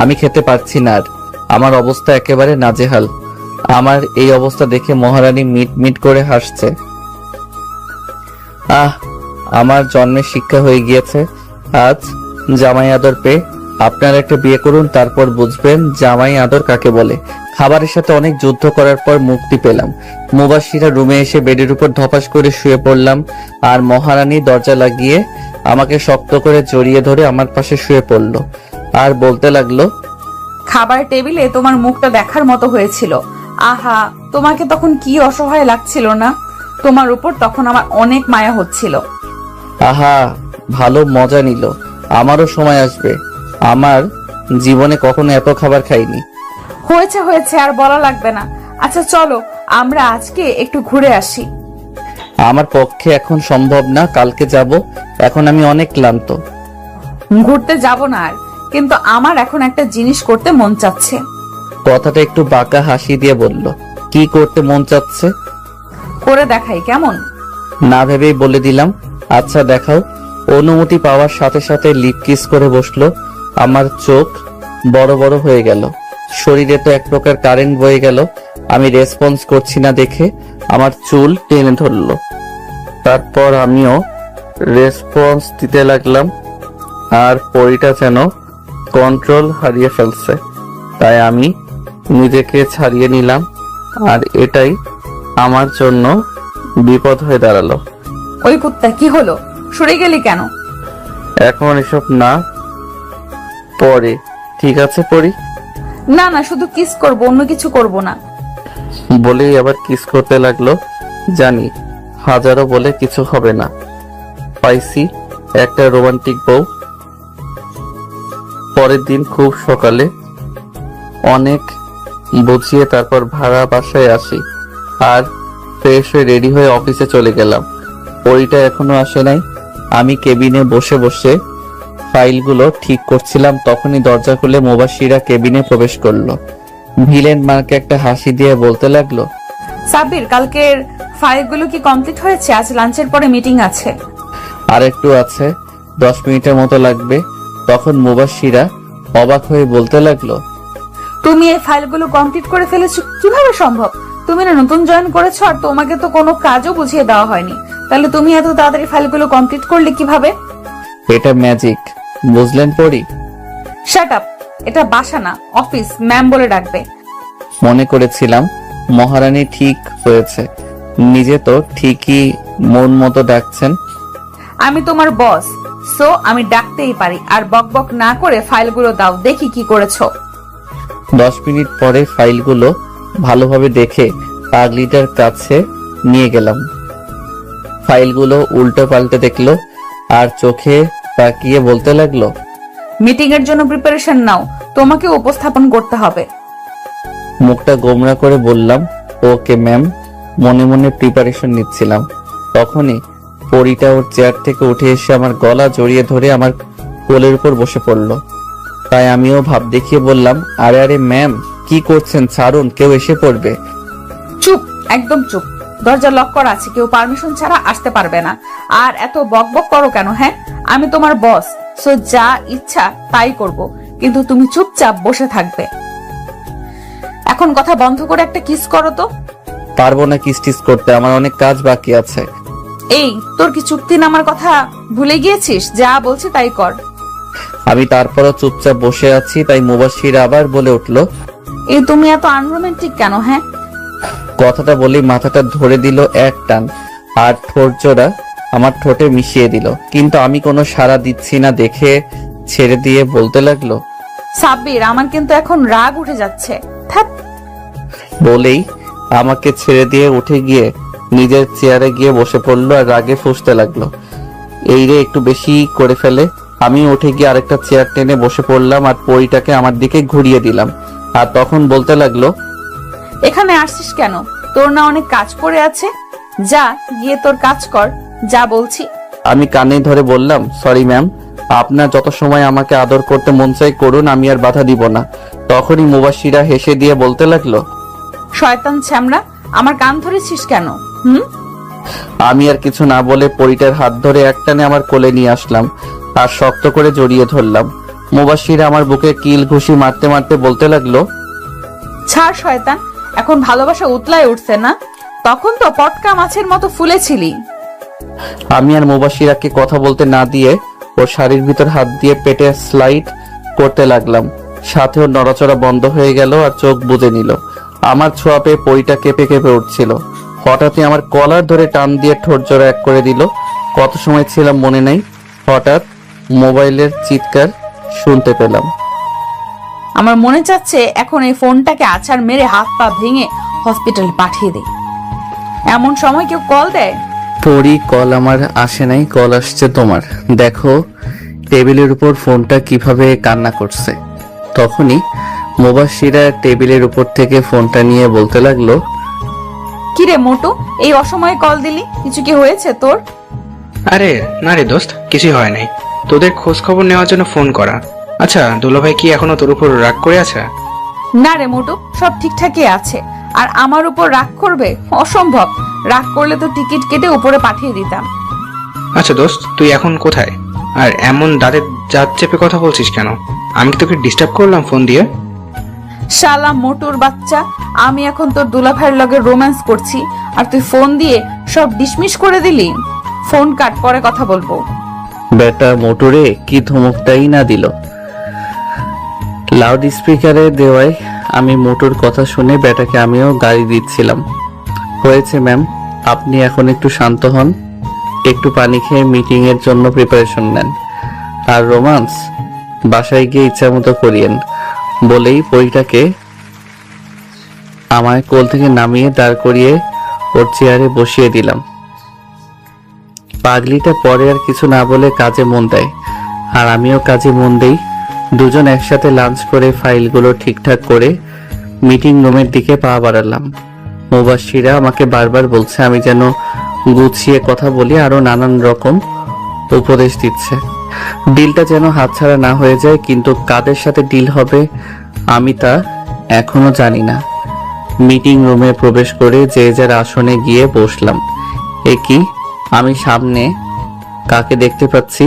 আমি খেতে পারছি না আর। আমার অবস্থা একেবারে নাজেহাল। আমার এই অবস্থা দেখে মহারানী মিট মিট করে হাসছে। আমার জন্মের শিক্ষা হয়ে গিয়েছে আজ জামাই আদর পেয়ে। আপনারা একটা বিয়ে করুন, তারপর বুঝবেন জামাই আদর কাকে বলে। খাবারের সাথে অনেক যুদ্ধ করার পর মুক্তি পেলাম। মুবাশিরা রুমে এসে বেডের উপর ধপাস করে শুয়ে পড়লাম আর মহারানী দরজা লাগিয়ে আমাকে শক্ত করে জড়িয়ে ধরে আমার পাশে শুয়ে পড়লো আর বলতে লাগলো, খাবার টেবিলে তোমার মুখটা দেখার মতো হয়েছিল। আহা, তোমাকে তখন কি অসহায় লাগছিল না? তোমার উপর তখন আমার অনেক মায়া হচ্ছিল। আহা, ভালো মজা নিল। আমারও সময় আসবে। আমার জীবনে কখনো এত খাবার খাইনি। হয়েছে হয়েছে, আর বলা লাগবে না। আচ্ছা চলো, আমরা আজকে একটু ঘুরে আসি। আমার পক্ষে এখন সম্ভব না, কালকে যাব। এখন আমি অনেক ক্লান্ত। ঘুরতে যাব না আর, কিন্তু আমার এখন একটা জিনিস করতে মন চাচ্ছে। কথাটা একটু বাঁকা হাসি দিয়ে বলল, কি করতে মন চাচ্ছে? করে দেখাই, কেমন? না ভেবেই বলে দিলাম, আচ্ছা দেখাও। অনুমতি পাওয়ার সাথে সাথে লিপ কিস করে বসলো। আমার চোখ বড় বড় হয়ে গেল, শরীরে তো এক প্রকার কারেন্ট বয়ে গেল। আমি রেসপন্স করছি না দেখে আমার চুল টেনে ধরলো। তারপর আমিও রেসপন্স দিতে লাগলাম আর পরিটা যেন কন্ট্রোল হারিয়ে ফেলছে। তাই আমি নিজেকে ছাড়িয়ে নিলাম আর এটাই আমার জন্য বিপদ হয়ে দাঁড়ালো। ওই কুত্তা, কি হলো? সরে গেলি কেন? এখন এসব না, পরে। ঠিক আছে পরি। না না, শুধু কিস করব, অন্য কিছু করব না। বলেই আবার কিস করতে লাগলো। জানি হাজারো বলে কিছু হবে না, পাইছি একটা রোমান্টিক বউ। পরের দিন খুব সকালে অনেক বুঝিয়ে তারপর ভাড়া বাসায় আসি আর ফ্রেশ হয়ে রেডি হয়ে অফিসে চলে গেলাম। পরিটা এখনো আসে নাই। আমি কেবিনে বসে বসে ফাইলগুলো ঠিক করছিলাম, তখনই দরজা খুলে মুবাশিরা কেবিনে প্রবেশ করলো। ভিলেন মার্কে একটা হাসি দিয়ে বলতে লাগলো, সাব্বির, কালকের ফাইলগুলো কি কমপ্লিট হয়েছে? আজ লাঞ্চের পরে মিটিং আছে। আর একটু আছে, 10 মিনিটের মতো লাগবে। তখন মুবাশিরা অবাক হয়ে বলতে লাগলো, তুমি এই ফাইলগুলো কমপ্লিট করে ফেলেছো কিভাবে সম্ভব? তুমি না নতুন জয়েন করেছো আর তোমাকে তো কোনো কাজও বুঝিয়ে দেওয়া হয়নি, তাহলে তুমি এত তাড়াতাড়ি ফাইলগুলো কমপ্লিট করলে কিভাবে? এটা ম্যাজিক, বুঝলেন পরি? শাট আপ, এটা বাসা না, অফিস। ম্যাম বলে ডাকবে। মনে করেছিলাম মহারানী ঠিক হয়েছে, নিজে তো ঠিকই মন মতো ডাকছেন। আমি তোমার বস, সো আমি ডাকতেই পারি। আর বক বক না করে ফাইলগুলো দাও, দেখি কি করেছো। 10 মিনিট পরে ফাইলগুলো ভালোভাবে দেখে পাগলিটার কাছে নিয়ে গেলাম। ফাইলগুলো উল্টো পাল্টে দেখলো আর চোখে তাকিয়ে বলতে লাগলো, মিটিং এর জন্য প্রিপারেশন নাও, তোমাকে উপস্থাপন করতে হবে। মুখটা গোমরা করে বললাম, ওকে ম্যাম। মনে মনে প্রিপারেশন নিচ্ছিলাম, তখনই পরিটা ওর চেয়ার থেকে উঠে এসে আমার গলা জড়িয়ে ধরে আমার কোলের উপর বসে পড়লো। তাই আমিও ভাব দেখিয়ে বললাম, আরে আরে ম্যাম, কি করছেন? ছাড়ুন, কেউ এসে পড়বে। চুপ, একদম চুপ। দরজা লক করা আছে, কেউ পারমিশন ছাড়া আসতে পারবে না। আর এত বক বক করো কেন? হ্যাঁ, আমি তোমার বস, সো যা ইচ্ছা তাই করব, কিন্তু তুমি চুপচাপ বসে থাকবে। এখন কথা বন্ধ করে একটা কিস করো তো। পারবো না কিস টিস করতে, আমার অনেক কাজ বাকি আছে। এই, তোর কি চুক্তি নামার কথা ভুলে গিয়েছিস? যা বলছি তাই কর। আমি তারপরও চুপচাপ বসে আছি, তাই মুবাশির আবার বলে উঠলো, এই তুমি এত আনরোমান্টিক কেন? হ্যাঁ, কথাটা বলেই মাথাটা ধরে দিল এক টান আর ঠোঁট জোড়া আমার ঠোঁটে মিশিয়ে দিল, কিন্তু আমি কোনো সাড়া দিচ্ছি না দেখে ছেড়ে দিয়ে বলতে লাগলো, সাব্বির, আমার কিন্তু এখন রাগ উঠে যাচ্ছে। ধ্যাৎ। বলেই আমাকে ছেড়ে দিয়ে উঠে গিয়ে নিজের চেয়ারে গিয়ে বসে পড়লো আর রাগে ফুঁসতে লাগলো। এই রে একটু বেশি করে ফেলে। আমি উঠে গিয়ে আরেকটা চেয়ার টেনে বসে পড়লাম আর পরিটাকে আমার দিকে ঘুরিয়ে দিলাম। আর তখন বলতে লাগলো, এখানে আসছিস কেন? তোর না অনেক কাজ পড়ে আছে? যা গিয়ে তোর কাজ কর, যা বলছি। আমি কানে ধরে বললাম, সরি ম্যাম, আপনার যত সময় আমাকে আদর করতে মন চাই করুন, আমি আর বাধা দিব না। তখনই মুবাশিরা হেসে দিয়ে বলতে লাগলো, শয়তান ছ্যামড়া, আমার কান ধরেছিস কেন? আমি আর কিছু না বলে পরিটার হাত ধরে একটানে আমার কোলে নিয়ে আসলাম আর শক্ত করে জড়িয়ে ধরলাম। মুবাশিরা আমার বুকে কিল ঘুষি মারতে মারতে বলতে লাগলো, ছাড় শয়তান, এখন ভালোবাসা উতলায় উঠছে না? তখন তো পটকা মাছের মতো ফুলেছিলি। আমি আর মুবাশিরাকে কথা বলতে না দিয়ে ওর শাড়ির ভিতর হাত দিয়ে পেটে স্লাইড করতে লাগলাম। সাথে ওর নড়াচড়া বন্ধ হয়ে গেল আর চোখ বুজে নিল। আমার ছোঁয়া পেয়ে পরিটা কেঁপে কেঁপে উঠছিল। হঠাৎই আমার কলার ধরে টান দিয়ে ঠোঁট জোড়া এক করে দিল। কত সময় ছিলাম মনে নাই, হঠাৎ মোবাইলের চিৎকার শুনতে পেলাম। আমার মনে চাচ্ছে এখন এই ফোনটাকে আছাড় মেরে হাত পা ভেঙে হসপিটালে পাঠিয়ে দেই। এমন সময় কেউ কল দেয়? পরি, কল আমার আসে নাই, কল আসছে তোমার। দেখো টেবিলের উপর ফোনটা কিভাবে কান্না করছে। তখনই মুবাশিরা টেবিলের উপর থেকে ফোনটা নিয়ে বলতে লাগলো, কিরে মোটু, এই অসময়ে কল দিলি? কিছু কি হয়েছে তোর? আরে না রে দোস্ত, কিছুই হয় নাই। তোদের খোঁজ খবর নেওয়ার জন্য ফোন করা। আচ্ছা, দুলাভাই কি এখনো তোর উপর রাগ করে আছে? না রে মোটু, সব ঠিকঠাকই আছে। আর আমার উপর রাগ করবে? অসম্ভব। রাগ করলে তো টিকিট কেটে উপরে পাঠিয়ে দিতাম। আচ্ছা দোস্ত, তুই এখন কোথায়? আর এমন দাঁতের জাত চেপে কথা বলছিস কেন? আমি কি তোকে ডিস্টার্ব করলাম ফোন দিয়ে? শালা মোটুর বাচ্চা, আমি এখন তোর দুলাভাইয়ের লগে রোম্যান্স করছি আর তুই ফোন দিয়ে সব ডিসমিস করে দিলি। ফোন কাট, পরে কথা বলবো। বেটা মোটরে কি ধমকটাই না দিল। লাউড স্পিকারে দেওয়ায় আমি মোটর কথা শুনে বেটাকে আমিও গাড়ি দিচ্ছিলাম। হয়েছে ম্যাম, আপনি এখন একটু শান্ত হন, একটু পানি খেয়ে মিটিং এর জন্য প্রিপারেশন নেন। আর রোমান্স বাসায় গিয়ে ইচ্ছা মতো করিয়েন। বলেই বইটাকে আমায় কোল থেকে নামিয়ে দাঁড় করিয়ে ওর চেয়ারে বসিয়ে দিলাম। পাগলিটা পরে আর কিছু না বলে কাজে মন দেয় আর আমিও কাজে মন দেই। দুজন একসাথে লাঞ্চ করে ফাইলগুলো ঠিকঠাক করে মিটিং রুমের দিকে পা বাড়ালাম। মুবাশিরা আমাকে বারবার বলছে আমি যেন গুছিয়ে কথা বলি, আরো নানান রকম উপদেশ দিচ্ছে। ডিলটা যেন হাতছাড়া না হয়ে যায়, কিন্তু কাদের সাথে ডিল হবে আমি তা এখনো জানি না। মিটিং রুমে প্রবেশ করে যে যার আসনে গিয়ে বসলাম। এ কি, আমি সামনে কাকে দেখতে পাচ্ছি?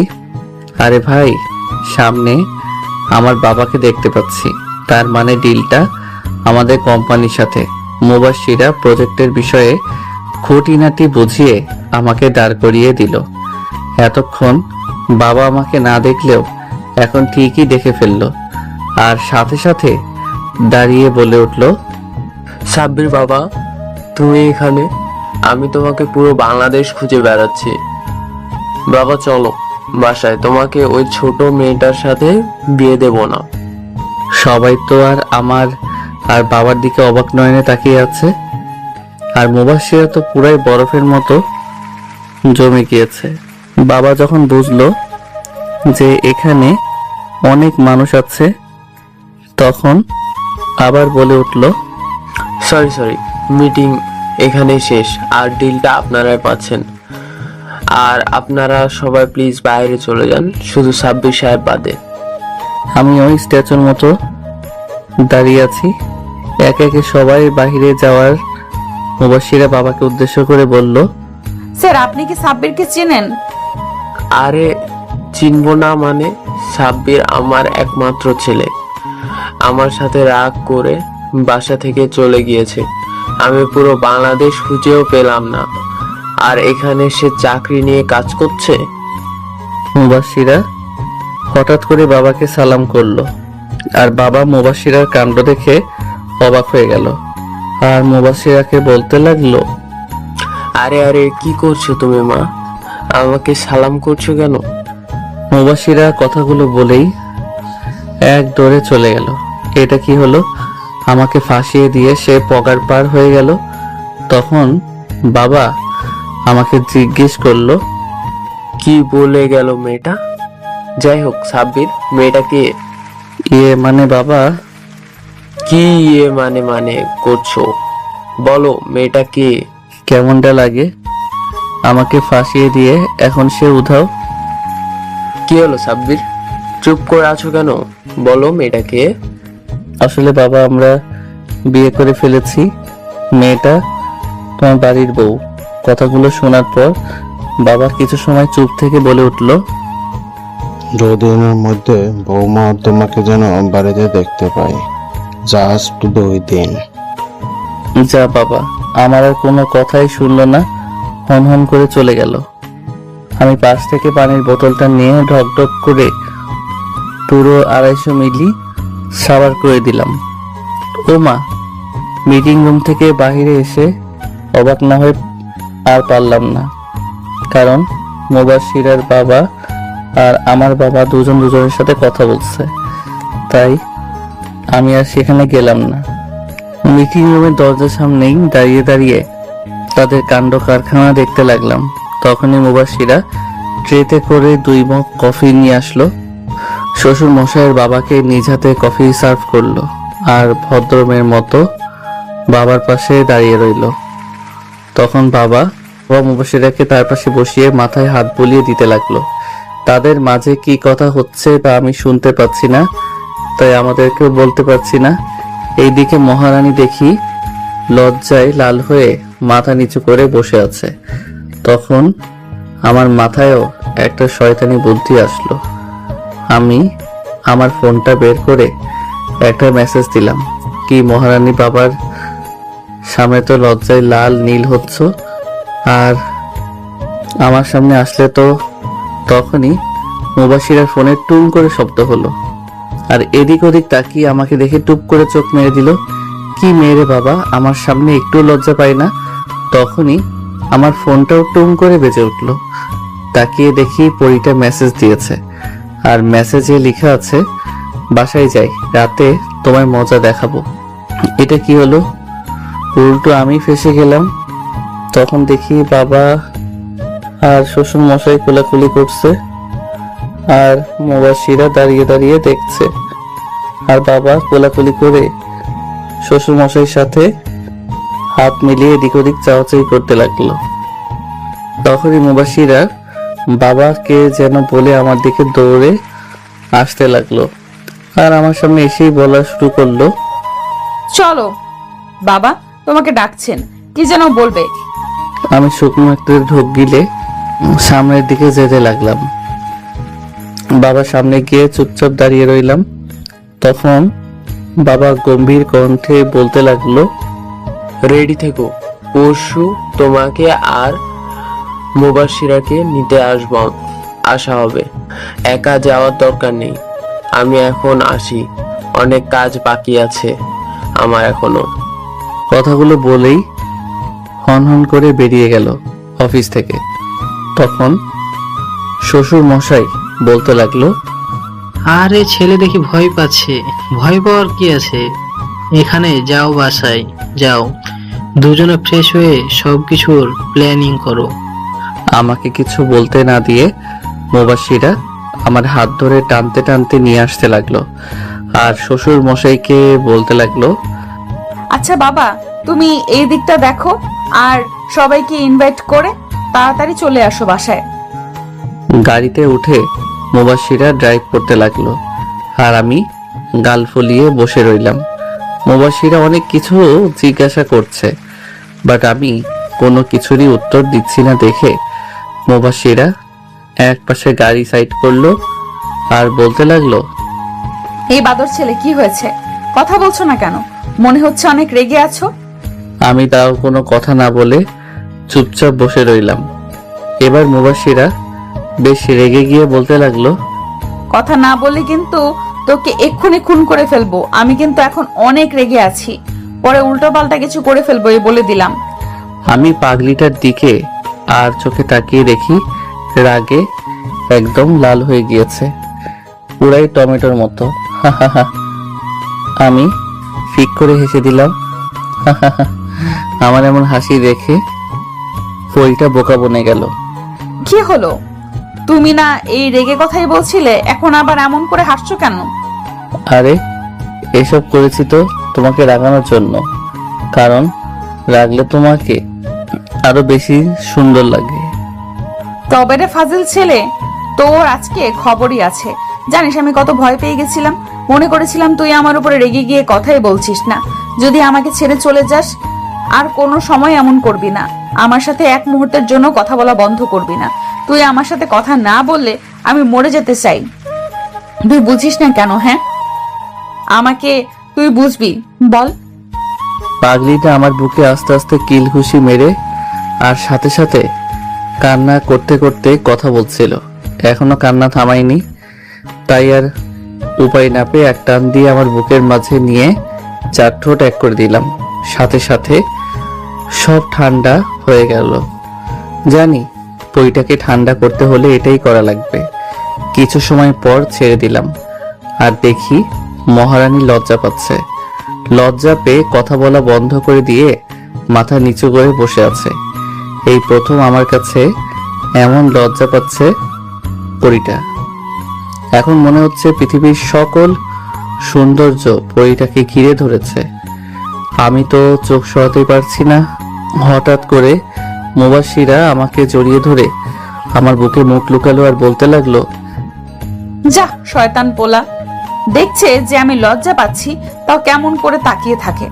আরে ভাই, সামনে আমার বাবাকে দেখতে পাচ্ছি। তার মানে ডিলটা আমাদের কোম্পানির সাথে। মুবাশিরা প্রজেক্টের বিষয়ে খুঁটিনাটি বুঝিয়ে আমাকে দাঁড় করিয়ে দিল। এতক্ষণ বাবা আমাকে না দেখলেও এখন ঠিকই দেখে ফেললো আর সাথে সাথে দাঁড়িয়ে বলে উঠলো, সাব্বির বাবা, তুমি এখানে? আমি তোমাকে পুরো বাংলাদেশ খুঁজে বেড়াচ্ছি। বাবা চলো বাসায়, তোমাকে ওই ছোট মেয়েটার সাথে বিয়ে দেব না। সবাই তো আর আমার আর বাবার দিকে অবাক নয়নে তাকিয়ে আছে। আর মুবাশিরা তো পুরাই বরফের মতো জমে গিয়েছে। বাবা যখন বুঝলো যে এখানে অনেক মানুষ আছে, তখন আবার বলে উঠলো, সরি, মিটিং এখানেই শেষ, আর ডিলটা আপনারাই পাচ্ছেন। আর আপনারা সবাই প্লিজ বাইরে চলে যান, শুধু সাব্বির সাহেব বাদে। আমি ওই স্ট্যাচুর মতো দাঁড়িয়ে আছি। একে একে সবাই বাইরে যাওয়ার মুবাশিরা বাবাকে উদ্দেশ্য করে বলল, স্যার, আপনি কি সাব্বিরকে চেনেন? আরে চিনবো না মানে? সাব্বির আমার একমাত্র ছেলে। আমার সাথে রাগ করে বাসা থেকে চলে গিয়েছে। আমি পুরো বাংলাদেশ খুঁজেও পেলাম না, আর এখানে সে চাকরি নিয়ে কাজ করছে। মুবাশিরা হঠাৎ করে বাবাকে সালাম করলো আর বাবা মুবাশিরার কাণ্ড দেখে অবাক হয়ে গেল। আর মুবাশিরাকে বলতে লাগলো, আরে আরে কি করছো তুমি মা? আমাকে সালাম করছো কেন? মুবাশিরা কথাগুলো বলেই এক দৌড়ে চলে গেল। এটা কি হলো? আমাকে ফাঁসিয়ে দিয়ে সে পগার পার হয়ে গেল। তখন বাবা আমাকে জিজ্ঞেস করলো, কি বলে গেল মেয়েটা? যাই হোক সাব্বির, মেয়েটা কে? মানে বাবা, কি মানে করছো? বলো মেয়েটা কে? কেমনটা লাগে আমাকে ফাঁসিয়ে দিয়ে এখন সে উধাও? কি হলো সাব্বির, চুপ করে আছো কেন? বলো মেয়েটা কে? আসলে বাবা, আমরা বিয়ে করে ফেলেছি। মেয়েটা তোমার বাড়ির বউ। কথাগুলো শোনার পর বাবা কিছু সময় চুপ থেকে বলে উঠলো, 2 দিনের মধ্যে বৌমা তোমাকে যেন বাড়িতে দেখতে পাই। জাস্ট 2 দিন। যা বাবা। আমার আর কোনো কথাই শুনলো না, হন হন করে চলে গেল। আমি পাশ থেকে পানির বোতলটা নিয়ে ঢক ঢক করে পুরো 250 মিলি সাবার করে দিলাম। ও মা! মিটিং রুম থেকে বাইরে এসে অবাক না হয়ে আর পারলাম না, কারণ মুবাশিরার বাবা আর আমার বাবা দুজনের সাথে কথা বলছে। তাই আমি আর সেখানে গেলাম না। মিটিং রুমের দরজার সামনেই দাঁড়িয়ে দাঁড়িয়ে তাদের কাণ্ড কারখানা দেখতে লাগলাম। তখনই মুবাশিরা ট্রেতে করে 2 মগ কফি নিয়ে আসলো। শ্বশুর মশাইয়ের বাবাকে নিজ হাতে কফি সার্ভ করলো আর ভদ্রমের মতো বাবার পাশে দাঁড়িয়ে রইল। তখন বাবা মুবাশিরাকে তার পাশে বসিয়ে মাথায় হাত বুলিয়ে দিতে লাগলো। তাদের মাঝে কি কথা হচ্ছে তা আমি শুনতে পাচ্ছি না, তাই আমাদেরকেও বলতে পারছি না। এইদিকে মহারানী দেখি লজ্জায় লাল হয়ে মাথা নিচু করে বসে আছে। তখন আমার মাথায়ও একটা শয়তানি বুদ্ধি আসলো। আমি আমার ফোনটা বের করে একটা মেসেজ দিলাম, কি মহারানী বাবার সামনে তো লজ্জায় লাল নীল হচ্ছ, আর আমার সামনে আসলে তো। তখনই মুবাশিরার ফোনে টুং করে শব্দ হলো, আর এদিক ওদিক তাকিয়ে আমাকে দেখে টুপ করে চোখ মেরে দিল। কি মেরে বাবা, আমার সামনে একটু লজ্জা পাই না। তখনই আমার ফোনটাও টুং করে বেজে উঠল। তাকিয়ে দেখি পরীটা মেসেজ দিয়েছে, আর মেসেজে লেখা আছে, বাসায় যাই, রাতে তোমায় মজা দেখাবো। এটা কি হলো? উল্টো আমি ফেসে গেলাম। তখন দেখি বাবা আর শ্বশুর মশাই কোলাকুলি করছে, আর মুবাশিরা দাঁড়িয়ে দাঁড়িয়ে দেখছে, আর বাবা কোলাকুলি করে শ্বশুর মশাইয়ের সাথে হাত মিলিয়ে এদিক ওদিক চাওয়াচাই করতে লাগলো। তখনই মুবাশিরা বাবাকে যেন বলে আমার দিকে দৌড়ে আসতে লাগলো, আর আমার সামনে এসেই বলা শুরু করলো, চলো বাবা, তোমাকে ডাকছেন, কি যেন বলবে। আমি শুকনো একটা ঢোক গিলে সামনের দিকে যেতে লাগলাম। বাবার সামনে গিয়ে চুপচাপ দাঁড়িয়ে রইলাম। তখন বাবা গম্ভীর কণ্ঠে বলতে লাগলো, রেডি থেকো, পরশু তোমাকে আর মুবাশিরাকে নিতে আসা হবে। একা যাওয়ার দরকার নেই, আমি এখন আসি, অনেক কাজ বাকি আছে আমার এখনো। কথাগুলো বলেই হন হন করে বেরিয়ে গেল অফিস থেকে। তখন শ্বশুর মশাই বলতে লাগলো, আরে ছেলে দেখি ভয় পাচ্ছে। ভয় পাওয়ার কি আছে? এখানে যাও, বাসায় যাও, দুজনে ফ্রেশ হয়ে সবকিছুর প্ল্যানিং করো। আমাকে কিছু বলতে না দিয়ে মুবাশিরা আমার হাত ধরে টানতে টানতে নিয়ে আসতে লাগলো, আর শ্বশুর মশাইকে বলতে লাগলো, আচ্ছা বাবা, তুমি এই দিকটা দেখো, আর সবাইকে ইনভাইট করে তাড়াতাড়ি চলে আসো বাসায়। গাড়িতে উঠে মুবাশিরা ড্রাইভ করতে লাগলো, আর আমি গাল ফুলিয়ে বসে রইলাম। মুবাশিরা অনেক কিছু জিজ্ঞাসা করছে, বাট আমি কোনো কিছুরই উত্তর দিচ্ছি না দেখে মুবাশিরা এক পাশে গাড়ি সাইড করলো আর বলতে লাগলো, এই বাদর ছেলে, কি হয়েছে? কথা বলছো না কেন? মনে হচ্ছে অনেক রেগে আছো। আমি তাও কোনো কথা না বলে চুপচাপ বসে রইলাম। এবার মুবাশিরা বেশ রেগে গিয়ে বলতে লাগলো, কথা না বললে কিন্তু তোকে এক্ষুনি খুন করে ফেলবো। আমি কিন্তু এখন অনেক রেগে আছি। পরে উল্টো পাল্টা কিছু করে ফেলবো এই বলে দিলাম। আমি পাগলিটার দিকে আর চোখে তাকিয়ে দেখি রাগে একদম লাল হয়ে গিয়েছে, পুরাই টমেটোর মতো। আমি ফিক করে হেসে দিলাম। আমার এমন হাসি দেখে পরিটা বোকা বনে গেল। কি হলো? তুমি না এই রেগে কথাই বলছিলে, এখন আবার এমন করে হাসছো কেন? আরে এসব করেছি তো তোমাকে রাগানোর জন্য, কারণ রাগলে তোমাকে আরো বেশি সুন্দর লাগে। তবে রে ফাজিল ছেলে, তোর আজকে খবরই আছে। জানিস আমি কত ভয় পেয়ে গেছিলাম, মনে করেছিলাম তুই আমার উপরে রেগে গিয়ে কথাই বলছিস না। যদি আমাকে ছেড়ে চলে যাস আর কোনো সময় এমন করবি না, আমার সাথে এক মুহূর্তের জন্য কথা বলা বন্ধ করবি না। তুই আমার সাথে কথা না বললে আমি মরে যেতে চাই। তুই বুঝিস না কেন? হ্যাঁ, আমাকে তুই বুঝবি, বল। পাগলিটা আমার বুকে আস্তে আস্তে কিল ঘুষি মেরে আর সাথে সাথে কান্না করতে করতে কথা বলছিল। এখনো কান্না থামায়নি, তাই আর উপায় না পেয়ে এক টান দিয়ে আমার বুকের মাঝে নিয়ে 4 ঠোঁট এক করে দিলাম। সাথে সাথে সব ঠান্ডা হয়ে গেল। জানি পইটাকে ঠান্ডা করতে হলে এটাই করা লাগবে। কিছু সময় পর ছেড়ে দিলাম আর দেখি মহারানী লজ্জা পাচ্ছে। লজ্জা পেয়ে কথা বলা বন্ধ করে দিয়ে মাথা নিচু করে বসে আছে। এই প্রথম আমার কাছে এমন লজ্জা পাচ্ছে পরিটা। এখন মনে হচ্ছে পৃথিবীর সকল সৌন্দর্য পরিটাকে ঘিরে ধরেছে। আমি তো চোখ সরাতেই পারছি না। হঠাৎ করে মুবাশিরা আমাকে জড়িয়ে ধরে আমার বুকে মুখ লুকালো আর বলতে লাগলো, যা শয়তান পোলা। দেখছে যে আমি লজ্জা পাচ্ছি, তাও কেমন করে তাকিয়ে থাকে,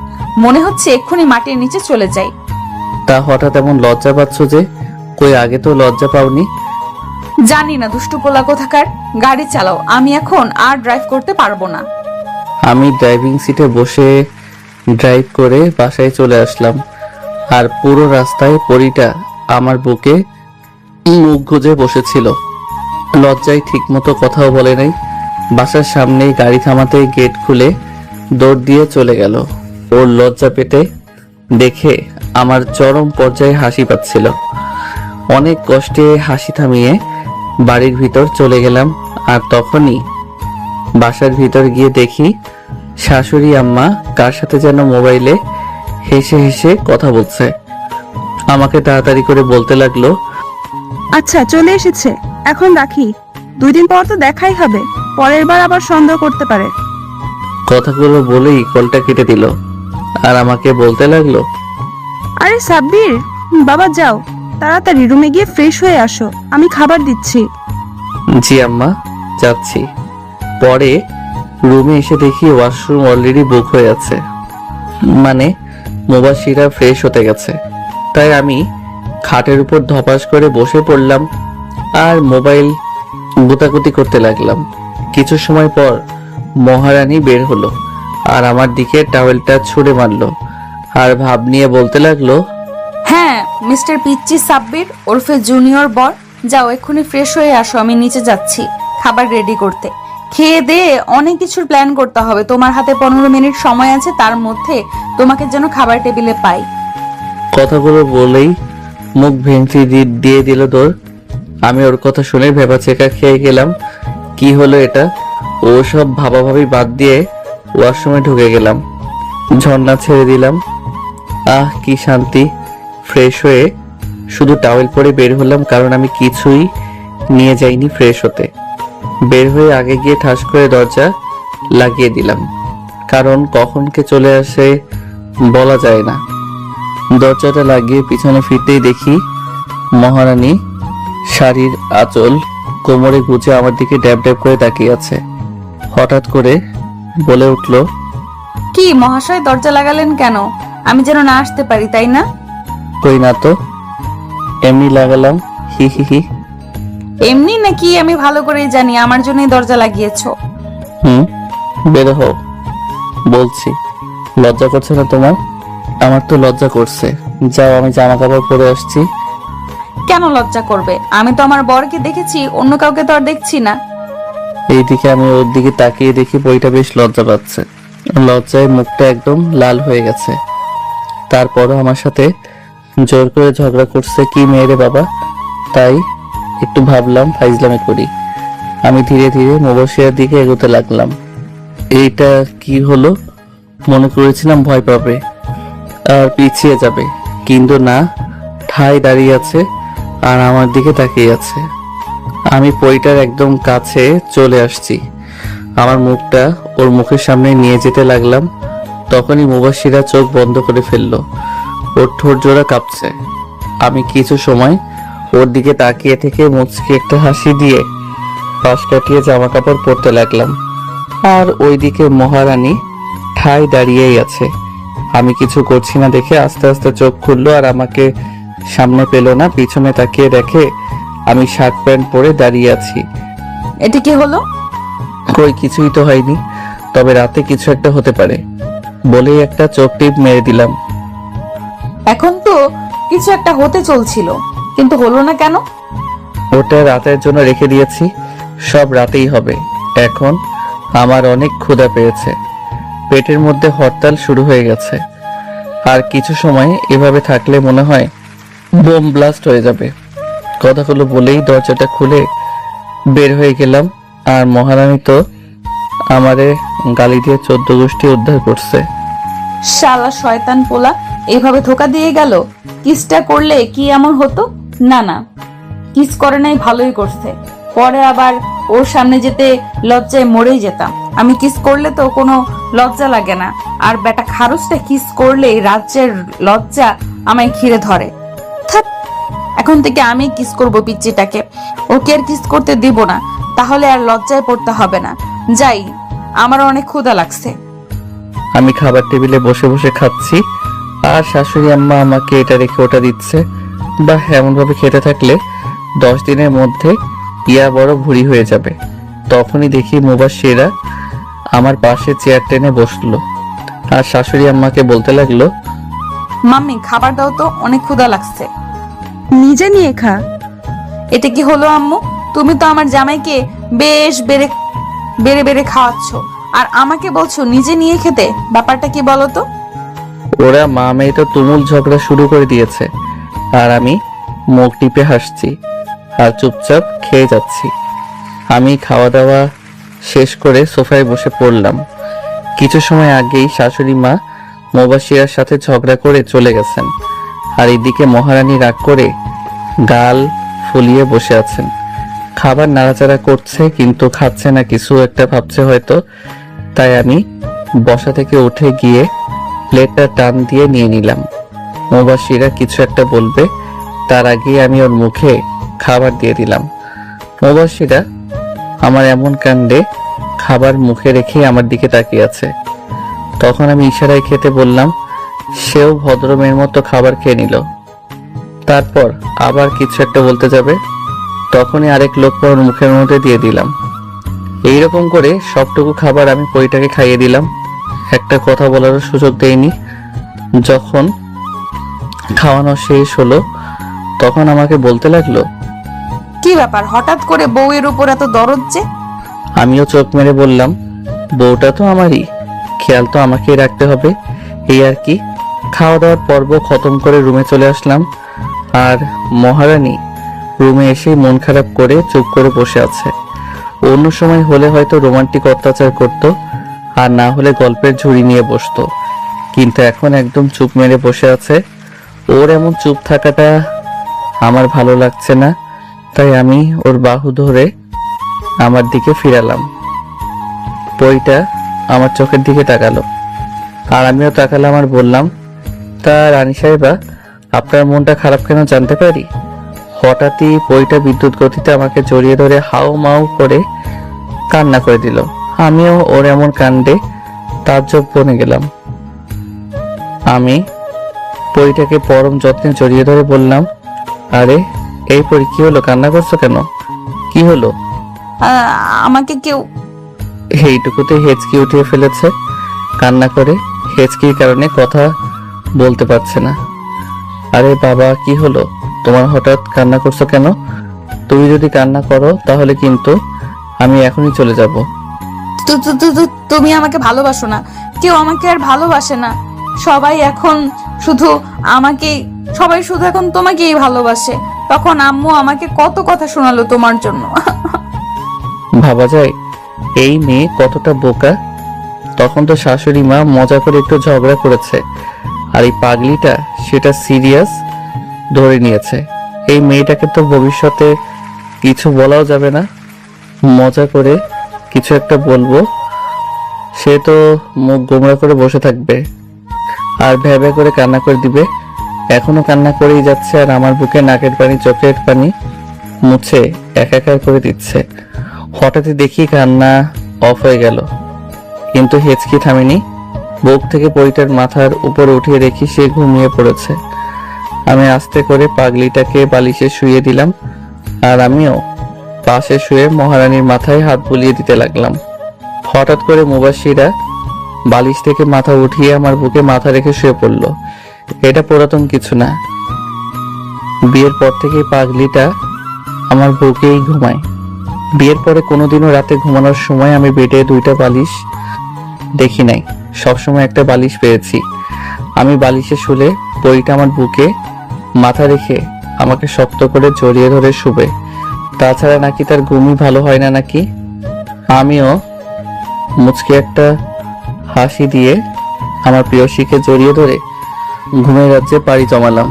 মনে হচ্ছে এক্ষুনি মাটির নিচে চলে যাই। তা হঠাৎ এমন লজ্জা পাচ্ছ যে? কই আগে তো লজ্জা পাওনি? জানি না দুষ্টু পোলা কোথাকার। গাড়ি চালাও, আমি এখন আর ড্রাইভ করতে পারবো না। আমি ড্রাইভিং সিটে বসে ড্রাইভ করে বাসায় চলে আসলাম। আর পুরো রাস্তায় পরিটা আমার বুকে মুখ গুজে বসেছিল। লজ্জায় ঠিকমতো কথাও বলে নাই। বাসার সামনেই গাড়ি থামাতেই গেট খুলে দৌড় দিয়ে চলে গেল। ওর লজ্জা পেতে দেখে আমার চরম পর্যায়ে হাসি পাচ্ছিল। অনেক কষ্টে হাসি থামিয়ে বাড়ির ভিতর চলে গেলাম। আর তখনই বাসার ভিতর গিয়ে দেখি শাশুড়ি আম্মা কার সাথে যেন মোবাইলে হেসে হেসে কথা বলছে। আমাকে তাড়াতাড়ি করে বলতে লাগলো, আচ্ছা চলে এসেছে, এখন রাখি। 2 দিন পর তো দেখাই হবে, পরের বার আবার সন্দেহ করতে পারে। কথাগুলো বলেই কলটা কেটে দিল আর আমাকে বলতে লাগলো, আরে সাব্বির, বাবা যাও, তাড়াতাড়ি রুমে গিয়ে ফ্রেশ হয়ে আসো, আমি খাবার দিচ্ছি। জি আম্মা, যাচ্ছি। পরে রুমে এসে দেখি ওয়াশরুম অলরেডি বুক হয়ে আছে, মানে মুবাশিরা ফ্রেশ হতে গেছে। তাই আমি খাটের উপর ধপাস করে বসে পড়লাম আর মোবাইল গুতাগুতি করতে লাগলাম। কিছু সময় পর মহারানী বের হলো আর আমার দিকে টাওয়েলটা ছুঁড়ে মারলো আর ভাব নিয়ে বলতে লাগলো, হ্যাঁ মিস্টার পিচ্চি সাব্বির ওরফে জুনিয়র বর, যাও এক্ষুনি ফ্রেশ হয়ে আসো, আমি নিচে যাচ্ছি খাবার রেডি করতে। খেয়ে দিয়ে অনেক কিছুর প্ল্যান করতে হবে। তোমার হাতে 15 মিনিট সময় আছে, তার মধ্যে তোমাকে যেন খাবার টেবিলে পাই। কথাগুলো বলেই মুখ ভেঙচি দিয়ে দিল দৌড়। আমি ওর কথা শুনে ভেবাচেকা খেয়ে গেলাম। কি হলো এটা? ও সব ভাবাভাবি বাদ দিয়ে ওয়াশরুমে ঢুকে গেলাম। ঝর্ণা ছেড়ে দিলাম। আহ কি শান্তি। ফ্রেশ হয়ে শুধু টাওয়েল পরে বের হলাম, কারণ আমি কিছুই নিয়ে যাইনি ফ্রেশ হতে। বের হয়ে আগে গিয়ে ঠাস করে দরজা লাগিয়ে দিলাম, কারণ কখন কে চলে আসে বলা যায় না। দরজাটা লাগিয়ে পিছনে ফিরতেই দেখি মহারানী শাড়ির আঁচল কোমরে গুজে আমার দিকে ড্যাব ড্যাব করে তাকিয়ে আছে। হঠাৎ করে বলে উঠল, কি মহাশয়, দরজা লাগালেন কেন? আমি যেন না আসতে পারি, তাই না? কই না তো, এমনি লাগালাম, হি হি হি। এমনি নাকি? আমি ভালো করেই জানি আমার জন্যই দরজা লাগিয়েছো। বের হও বলছি। লজ্জা করছে না তোমার? আমার তো লজ্জা করছে। যাও, আমি জামা কাপড় পরে আসছি। কেন লজ্জা করবে? আমি তো আমার বরকে দেখেছি, অন্য কাউকে তো আর দেখছি না। এইদিকে আমি ওর দিকে তাকিয়ে দেখি বইটা বেশ লজ্জা পাচ্ছে লজ্জায় মুখটা একদম লাল হয়ে গেছে। তারপরও আমার সাথে জোর করে ঝগড়া করছে। কি মেয়েরে বাবা, তাই একটু ভাবলাম ফাইজলামি করি। আমি ধীরে ধীরে মুবাশিরার দিকে এগোতে লাগলাম। এইটা কি হলো, মনে করেছিলাম ভয় পাবে আর পিছিয়ে যাবে, কিন্তু না, ঠায় দাঁড়িয়ে আছে আর আমার দিকে তাকিয়ে আছে। আমি পরিটার একদম কাছে চলে আসছি, আমার মুখটা ওর মুখের সামনে নিয়ে যেতে লাগলাম। তখনই মুবাশিরা চোখ বন্ধ করে ফেললো, ওর ঠোঁট জোড়া কাঁপছে। আমি কিছু সময় ওর দিকে তাকিয়ে থেকে মুচকি একটা হাসি দিয়ে পাশ কাটিয়ে জামা কাপড় পরতে লাগলাম। আর ওইদিকে মহারানী ঠায় দাঁড়িয়েই আছে। আমি কিছু করছি না দেখে আস্তে আস্তে চোখ খুললো আর আমাকে সামনে পেল না, পিছনে তাকিয়ে দেখে আমি শার্ট প্যান্ট পরে দাঁড়িয়ে আছি। এটা কি হলো? কই কিছুই তো হয়নি, তবে রাতে কিছু একটা হতে পারে বলেই একটা চোখ টিপ মেরে দিলাম। এখন তো কিছু একটা হতে চলছিল, কিন্তু হলো না কেন? ওটা রাতের জন্য রেখে দিয়েছি, সব রাতেই হবে। এখন আমার অনেক ক্ষুধা পেয়েছে, পেটের মধ্যে হরতাল শুরু হয়ে গেছে। আর কিছু সময় এভাবে থাকলে মনে হয় বোম ব্লাস্ট হয়ে যাবে। কথাগুলো বলেই দরজাটা খুলে বের হয়ে গেলাম। আর মহারানী তো আমারে গালি দিয়ে 14 গোষ্ঠী উদ্ধার করছে। শালা শয়তান পোলা এভাবে ধোকা দিয়ে গেল। কিসটা করলে কি এমন হতো? না না, কিস করে নাই, ভালোই করছে। পরে আবার ওর সামনে যেতে লজ্জায় মরেই যেতাম। আমি কিস করলে তো কোনো লজ্জা লাগে না, আর বেটা খারুসটা কিস করলে রাজ্যের লজ্জা আমায় ঘিরে ধরে। থাক, এখন থেকে আমি কিস করব পিচ্চিটাকে, ওকে আর কিস করতে দিব না, তাহলে আর লজ্জায় পড়তে হবে না। যাই, আমার অনেক ক্ষুধা লাগছে। আমি খাবার টেবিলে বসে বসে খাচ্ছি আর শাশুড়ি আম্মা আমাকে এটা রেখে ওটা দিচ্ছে। বা এমন ভাবে খেতে থাকলে 10 দিনের মধ্যে ইয়া বড় ভুঁড়ি হয়ে যাবে। তখনই দেখি মুবাশিরা আমার পাশে চেয়ার টেনে বসলো আর শাশুড়ি আম্মাকে বলতে লাগলো, মাম্মি খাবার দাও তো, অনেক ক্ষুধা লাগছে। নিজে নিয়ে খা। এটা কি হলো আম্মু? তুমি তো আমার জামাইকে বেশ বেড়ে বেড়ে বেড়ে খাওয়াচ্ছ, আর আমাকে বলছো নিজে নিয়ে খেতে। ব্যাপারটা কি বলো তো? ওরা মা মেয়ে তো তুমুল ঝগড়া শুরু করে দিয়েছে আর আমি মুখ টিপে হাসছি আর চুপচাপ খেয়ে যাচ্ছি। আমি খাওয়া দাওয়া শেষ করে সোফায় বসে পড়লাম। কিছু সময় আগেই শাশুড়ি মা মুবাশিরার সাথে ঝগড়া করে চলে গেছেন, আর এদিকে মহারানী রাগ করে গাল ফুলিয়ে বসে আছেন। খাবার নাড়াচাড়া করছে কিন্তু খাচ্ছে না, কিছু একটা ভাবছে হয়তো। তাই আমি বসা থেকে উঠে গিয়ে প্লেটটা টান দিয়ে নিয়ে নিলাম। মুবাশিরা কিছু একটা বলবে তার আগে আমি ওর মুখে খাবার দিয়ে দিলাম। মুবাশিরা আমার এমন কাণ্ডে খাবার মুখে রেখে আমার দিকে তাকিয়ে আছে। তখন আমি ইশারায় খেতে বললাম, সেও ভদ্র মেয়ের মতো খাবার খেয়ে নিল। তারপর আবার কিছু একটা বলতে যাবে, তখনই আরেক লোক ওর মুখের মধ্যে দিয়ে দিলাম। এইরকম করে সবটুকু খাবার আমি পরিটাকে খাইয়ে দিলাম, একটা কথা বলারও সুযোগ দেয়নি। যখন খাওয়ানো শেষ হলো তখন আমাকে বলতে লাগলো, কি ব্যাপার, হঠাৎ করে বউয়ের উপর এত দরদ যে? আমিও চোখ মেরে বললাম, বউটা তো আমারই, খেয়াল তো আমাকেই রাখতে হবে, এই আর কি। খাওয়া দাওয়ার পর্ব খতম করে রুমে চলে আসলাম। আর মহারানী রুমে এসে মন খারাপ করে চুপ করে বসে আছে। অন্য সময় হলে হয়তো রোমান্টিক অত্যাচার করত, আর না হলে গল্পের ঝুড়ি নিয়ে বসতো, কিন্তু এখন একদম চুপ মেরে বসে আছে। ওর এমন চুপ থাকাটা আমার ভালো লাগছে না, তাই আমি ওর বাহু ধরে আমার দিকে ফিরালাম। পরিটা আমার চোখের দিকে তাকালো আর আমিও তাকালাম আর বললাম, তা রানী সাহেবা, আপনার মনটা খারাপ কেন জানতে পারি? হঠাৎই পরিটা বিদ্যুৎ গতিতে আমাকে জড়িয়ে ধরে হাউ মাউ করে কান্না করে দিল। আমিও ওর এমন কাণ্ডে তাজ্জব বনে গেলাম। আমি পরিটাকে পরম যত্নে জড়িয়ে ধরে বললাম, আরে এই পরি, কি হলো, কান্না করছো কেন? কি হলো? আমাকে কেউ এইটুকুতে হেঁচকি উঠিয়ে ফেলেছে কান্না করে। হেঁচকির কারণে কথা বলতে পারছে না। আরে বাবা, কি হলো তোমার, হঠাৎ কান্না করছো কেন? তুমি যদি কান্না করো তাহলে কিন্তু আমি এখনই চলে যাব। তুমি আমাকে ভালোবাসো না, কেউ আমাকে আর ভালোবাসে না। সবাই এখন শুধু এখন তোমাকেই ভালোবাসে। তখন আম্মু আমাকে কত কথা শোনালো তোমার জন্য। ভাবা যায় এই মেয়ে কতটা বোকা। তখন তো শাশুড়ি মা মজা করে একটু ঝগড়া করেছে, আর এই পাগলিটা সেটা সিরিয়াস ধরে নিয়েছে। এই মেয়েটাকে তো ভবিষ্যতে কিছু বলাও যাবে না, মজা করে কিছু একটা বলবো, সে তো মুখ গোমড়া করে বসে থাকবে আর ভ্যাভ্যা করে কান্না করে দিবে। এখনো কান্না করেই যাচ্ছে, আর আমার বুকে নাকের পানি চোখের পানি মুছে একাকার করে দিচ্ছে। হঠাৎই দেখি কান্না অফ হয়ে গেল, কিন্তু হেঁচকি থামেনি। বুক থেকে পরিটার মাথার উপর উঠিয়ে দেখি সে ঘুমিয়ে পড়েছে। আমি আস্তে করে পাগলিটাকে বালিশে শুইয়ে দিলাম, আর আমিও পাশে শুয়ে মহারানীর মাথায় হাত বুলিয়ে দিতে লাগলাম। হঠাৎ করে মুবাশিরা বালিশ থেকে মাথা উঠিয়ে আমার বুকে মাথা রেখে শুয়ে পড়ল। এটা পুরাতন কিছু না, বিয়ের পর থেকে পাগলিটা আমার বুকেই ঘুমায়। বিয়ের পরে কোনোদিনও রাতে ঘুমানোর সময় আমি বেডে দুইটা বালিশ দেখি নাই, সবসময় একটা বালিশ পেয়েছি। আমি বালিশে শুলে পরিটা আমার বুকে মাথা রেখে আমাকে শক্ত করে জড়িয়ে ধরে শুবে। তাছাড়া নাকি তার ঘুমই ভালো হয় না নাকি। আমিও মুচকে একটা হাসি দিয়ে আমার প্রিয়সীকে জড়িয়ে ধরে ঘুমের রাজ্যে পাড়ি জমালাম।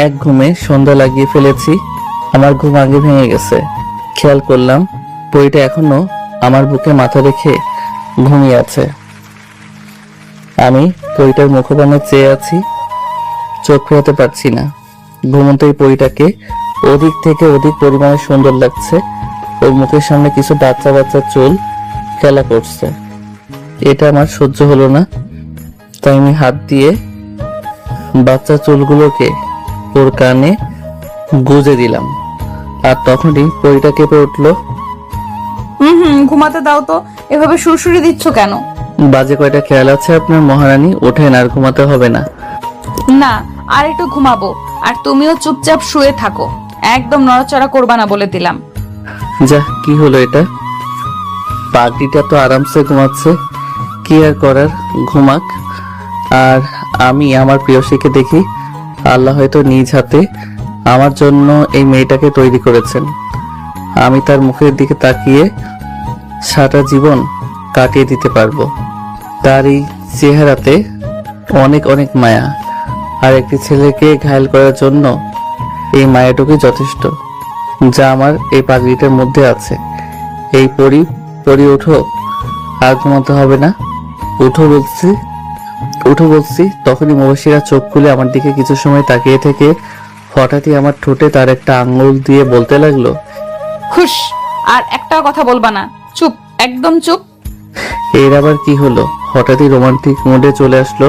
এক ঘুমে সন্ধ্যা লাগিয়ে ফেলেছি, আমার ঘুম আগে ভেঙে গেছে। খেয়াল করলাম পরিটা এখনো আমার বুকে মাথা রেখে ঘুমিয়ে আছে। আমি পরিটার মুখপানে চেয়ে আছি, চোখ ফেরাতে পারছি না। ঘুমন্ত এই পরিটাকে অধিক থেকে অধিক পরিমাণে সুন্দর লাগছে। ওর মুখের সামনে কিছু বাচ্চা বাচ্চা চুল খেলা করছে। এটা আমার সহ্য হলো না, তাই আমি হাত দিয়ে বাচ্চা চুলগুলোকে ওর কানে গুজে দিলাম। আর তখনই পরিটা কেঁপে উঠলো। ঘুমাতে দাও তো, এভাবে সুরসুরি দিচ্ছ কেন? বাজে কয়টা খেয়াল আছে আপনার মহারানী? ওঠেন, আর ঘুমাতে হবে না। না, আর একটু ঘুমাবো। আর তুমিও চুপচাপ শুয়ে থাকো, একদম নড়াচড়া করবা না বলে দিলাম। যা, কি হলো এটা? পাগড়িটা তো আরামসে ঘুমাচ্ছে, কি আর করার, ঘুমাক। আর আমি আমার প্রিয়সীকে দেখি, আল্লাহ হয়তো নিজ হাতে আমার জন্য এই মেয়েটাকে তৈরি করেছেন। আমি তার মুখের দিকে তাকিয়ে সারা জীবন কাটিয়ে দিতে পারবো। তার এই চেহারাতে অনেক অনেক মায়া, আর একটি ছেলেকে ঘায়েল করার জন্য এই মায়াটুকুই যথেষ্ট, যা আমার এই পাগড়িটার মধ্যে আছে। এই পরি ওঠো, আর ঘুমাতে হবে না। উঠো বলছি। তখনই মুবাশিরা চোখ খুলে আমার দিকে কিছু সময় তাকিয়ে থেকে হঠাৎই আমার ঠোঁটে তার একটা আঙ্গুল দিয়ে বলতে লাগলো, খুশ, আর একটা কথা বলবা না, চুপ, একদম চুপ। এর আবার কি হলো? হঠাৎই রোমান্টিক মুডে চলে আসলো,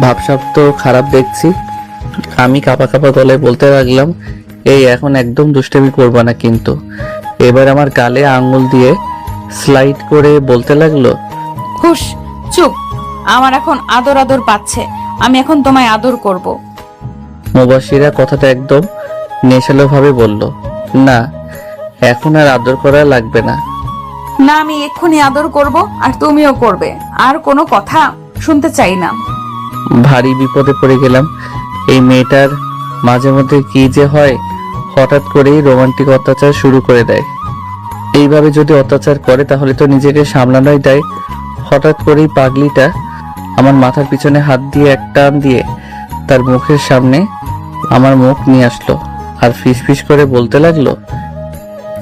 ভাবসাব তো খারাপ দেখছি। আমি কাঁপা কাঁপা গলায় বলতে লাগলাম, এই এখন একদম দুষ্টামি করবা না কিন্তু। এবার আমার গালে আঙ্গুল দিয়ে স্লাইড করে বলতে লাগলো, খুশ, চুপ, আমার এখন আদর আদর পাচ্ছে, আমি এখন তোমায় আদর করব। মুবাশিরা কথাটা একদম নেশালো ভাবে বলল, না এখন আর আদর করা লাগবে না। না, আমি এক্ষুনি আদর করব, আর তুমিও করবে, আর কোনো কথা শুনতে চাই না। ভারী বিপদে পড়ে গেলাম। এই মেয়েটার মাঝে মধ্যে কি যে হয়, হঠাৎ করেই রোমান্টিক অত্যাচার শুরু করে দেয়। এইভাবে যদি অত্যাচার করে তাহলে তো নিজেকে সামলানোই দেয়। হঠাৎ করেই পাগলিটা আমার মাথার পিছনে হাত দিয়ে এক টান দিয়ে তার মুখের সামনে আমার মুখ নিয়ে আসলো, আর ফিসফিস করে বলতে লাগলো,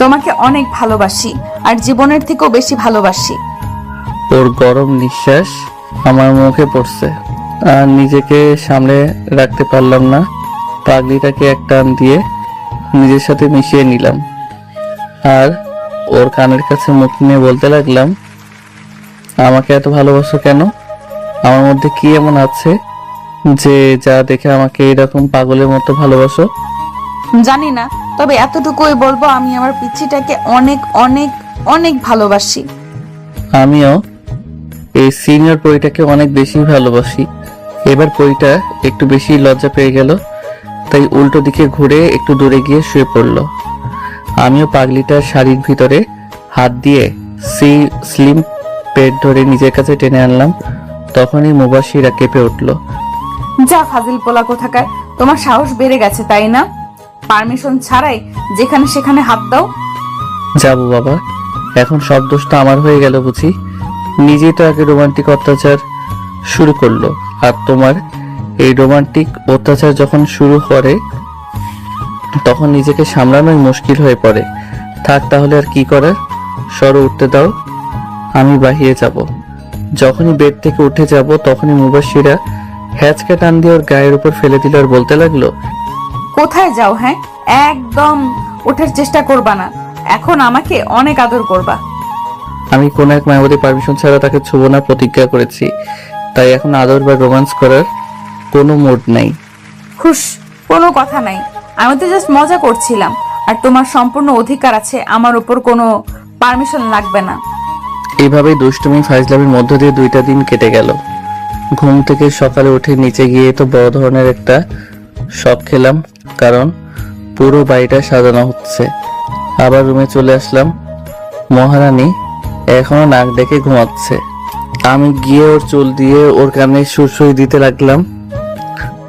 তোমাকে অনেক ভালোবাসি, আর জীবনের থেকেও বেশি ভালোবাসি। ওর গরম নিঃশ্বাস আমার মুখে পড়ছে, আর নিজেকে সামনে রাখতে পারলাম না। পাগলিটাকে এক টান দিয়ে নিজের সাথে মিশিয়ে নিলাম, আর ওর কানের কাছে মুখ নিয়ে বলতে লাগলাম, আমাকে এত ভালোবাসো কেন? আমার মধ্যে কি এমন আছে যে যা দেখে আমাকে এরকম পাগলের মতো ভালোবাসো? জানি না, তবে এতটুকুই বলবো, আমি আমার পিচ্চিটাকে অনেক অনেক অনেক ভালোবাসি। আমিও এই সিনিয়র পরিটাকে অনেক বেশি ভালোবাসি। এবার পরিটা একটু বেশি লজ্জা পেয়ে গেল, তাই উল্টো দিকে ঘুরে একটু দূরে গিয়ে শুয়ে পড়ল। আমিও পাগলিটার শাড়ির ভিতরে হাত দিয়ে স্লিম পেট ধরে নিজের কাছে টেনে আনলাম। তখনই মুবাশিরা কেঁপে উঠল। যা ফাজিল পোলা কোথাকার, তোমার সাহস বেড়ে গেছে তাই না? পারমিশন ছাড়াই যেখানে সেখানে হাত দাও। যাবো বাবা, এখন সব দোষটা আমার হয়ে গেল বুঝি? নিজেই তো আগে রোমান্টিক অত্যাচার শুরু করলো, আর তোমার এই রোমান্টিক অত্যাচার যখন শুরু করে তখন নিজেকে সামলানোই মুশকিল হয়ে পড়ে। থাক তাহলে আর কি করার, সরো উঠতে দাও, আমি বাহিরে যাব। যখনই বেড থেকে উঠে যাব তখনই মুবাশিরা হ্যাচকা টান দিয়ে ওর গায়ের উপর ফেলে দিল আর বলতে লাগলো, কোথায় যাও? হ্যাঁ, একদম ওঠার চেষ্টা করবা না, এখন আমাকে অনেক আদর করবা। আমি কোন এক মায়াবতী পারমিশন ছাড়া তাকে ছুবো না প্রতিজ্ঞা করেছি, তাই এখন আদর বা রোমান্স করার কোনো মুড নাই। খুশ, কোনো কথা নাই, আমি তো জাস্ট মজা করছিলাম, আর তোমার সম্পূর্ণ অধিকার আছে আমার উপর, কোনো পারমিশন লাগবে না। এইভাবেই দুষ্টুমি ফাইজলামির মধ্য দিয়ে 2টা দিন কেটে গেল। ঘুম থেকে সকালে উঠে নিচে গিয়ে তো বড় ধরনের একটা শক খেলাম, কারণ পুরো বাড়িটা সাজানো হচ্ছে। আবার রুমে চলে আসলাম। মহারানী এখনো নাক ডেকে ঘুমাচ্ছে। আমি গিয়ে ওর চুল দিয়ে ওর কানে সুরসুই দিতে লাগলাম।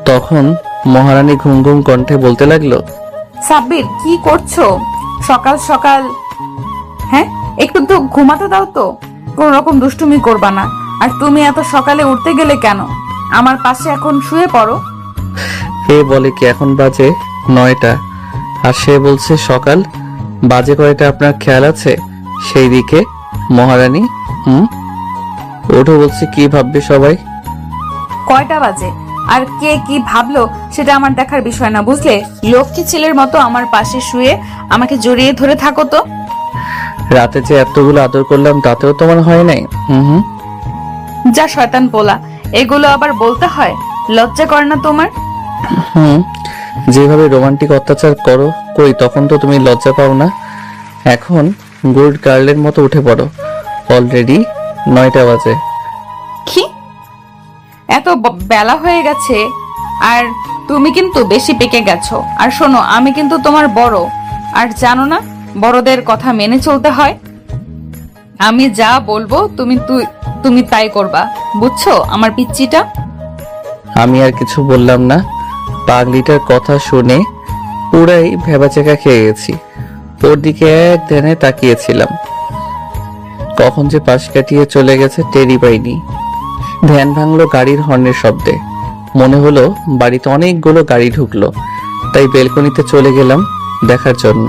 তখন মহারানী ঘুম ঘুম কণ্ঠে বলতে লাগলো, সাব্বির কি করছো সকাল সকাল? হ্যাঁ, একটু তো ঘুমাতে দাও তো, কোন রকম দুষ্টুমি করবা না। আর তুমি এত সকালে উঠতে গেলে কেন? আমার পাশে এখন শুয়ে পড়ো। এ বলে কি এখন বাজে 9টা, আর সে বলছে সকাল। বাজে কয়টা আপনার খেয়াল আছে? সেই দিকে মহারানী ওঠো বলছে, কি ভাববে সবাই? কয়টা বাজে আর কে কি ভাবলো সেটা আমার দেখার বিষয় না, বুঝলে? লক্ষ্মী ছেলের মতো আমার পাশে শুয়ে আমাকে জড়িয়ে ধরে থাকো তো। রাতে যে এতগুলো আদর করলাম তাতেও তোমার হয় নাই? যা শয়তান পোলা, এগুলো আবার বলতে হয়? লজ্জা করে না তোমার? যেভাবে রোমান্টিক অত্যাচার করো কই তখন তো তুমি লজ্জা পাও না। এখন গুড গার্লের মতো উঠে পড়ো, অলরেডি 9টা বাজে। কি এত বেলা হয়ে গেছে? আর তুমি কিন্তু বেশি পেকে গেছো। আর শোনো, আমি কিন্তু তোমার বড়, আর জানো না বড়দের কথা মেনে চলতে হয়। আমি যা বলবো তুমি তাই করবা, বুঝছো আমার পিচ্চিটা? আমি আর কিছু বললাম না। পাগলিটার কথা শুনে পুরাই ভেবাচেকা খেয়ে গেছি। ওর দিকে এক ধ্যানে তাকিয়েছিলাম, কখন যে পাশ কাটিয়ে চলে গেছে টেরি পাইনি। ধ্যান ভাঙলো গাড়ির হর্নের শব্দে। মনে হলো বাড়িতে অনেকগুলো গাড়ি ঢুকলো, তাই বেলকনিতে চলে গেলাম দেখার জন্য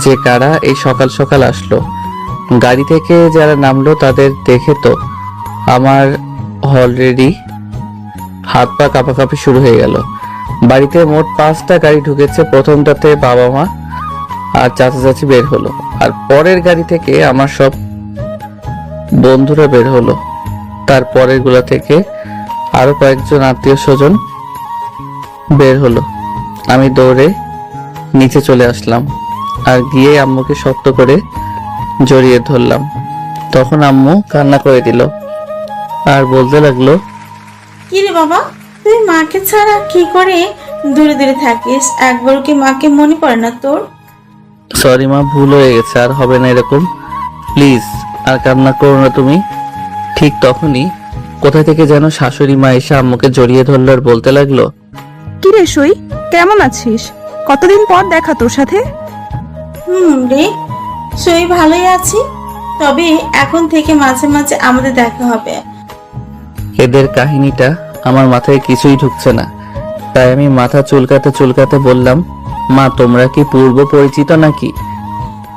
যে কারা এই সকাল সকাল আসলো। গাড়ি থেকে যারা নামলো তাদের দেখে তো আমার অলরেডি হাত পা কাঁপাকাঁপি শুরু হয়ে গেল। বাড়িতে মোট 5টা গাড়ি ঢুকেছে। প্রথমটাতে বাবা মা আর চাচা চাচি বের হলো, আর পরের গাড়ি থেকে আমার সব বন্ধুরা বের হলো। তারপরের গুলা থেকে আরো কয়েকজন আত্মীয় স্বজন বের হলো। আমি দৌড়ে নিচে চলে আসলাম আর গিয়ে আম্মুকে শক্ত করে জড়িয়ে ধরলাম। তখন আম্মু কান্না করে দিল আর বলতে লাগলো, কিরে বাবা, তুই মাকে ছাড়া কি করে দূরে দূরে থাকিস? একবারও কি মাকে মনে পড়ে না তোর? সরি মা, ভুল হয়ে গেছে, আর হবে না এরকম, প্লিজ আর কান্না করো না তুমি। ঠিক তখনই কোথা থেকে যেন শাশুড়ি মা এসে আম্মুকে জড়িয়ে ধরলো আর বলতে লাগলো, কি রে সই, কেমন আছিস? কতদিন পর দেখা তোর সাথে। রে, সই ভালোই আছি, তবে এখন থেকে মাঝে মাঝে আমাদের দেখা হবে। এদের কাহিনীটা আমার মাথায় কিছুই ঢুকছে না, তাই আমি মাথা চুলকাতে চুলকাতে বললাম, মা তোমরা কি পূর্ব পরিচিত নাকি?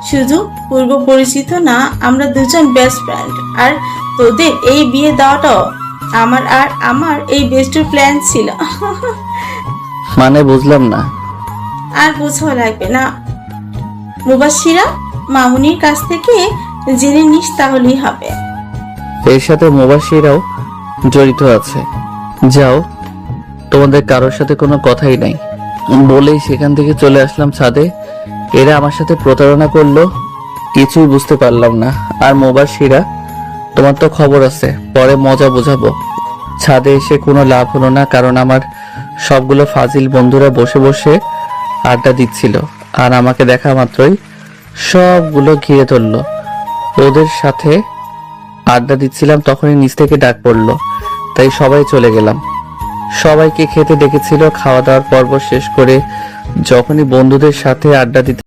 শুধু পূর্ব পরিচিত না, আমরা দুজন বেস্ট ফ্রেন্ড। আর তোদের এই বিয়ে দেওয়াটাও আমার এই বেস্ট প্ল্যান ছিল। মানে বুঝলাম না। আর বোঝাও লাগবে না, মুবাশিরা মামুনির কাছ থেকে জেনে নিস তাহলেই হবে। এর সাথে মুবাশিরাও জড়িত আছে। যাও, তোমাদের কারোর সাথে কোনো কথাই নাই বলেই সেখান থেকে চলে আসলাম ছাদে। এরা আমার সাথে প্রতারণা করলো, কিছুই বুঝতে পারলাম না। আর মুবাশিরা, তোমার তো খবর আছে, পরে মজা বোঝাবো। ছাদে এসে কোনো লাভ হলো না, কারণ আমার সবগুলো ফাজিল বন্ধুরা বসে বসে আড্ডা দিচ্ছিল, আর আমাকে দেখা মাত্রই সবগুলো ঘিরে ধরলো। ওদের সাথে আড্ডা দিচ্ছিলাম তখনই নিচ থেকে ডাক পড়লো, তাই সবাই চলে গেলাম। সবাইকে খেতে ডেকেছিল। খাওয়া দাওয়ার পর্ব শেষ করে যখনই বন্ধুদের সাথে আড্ডা দিতে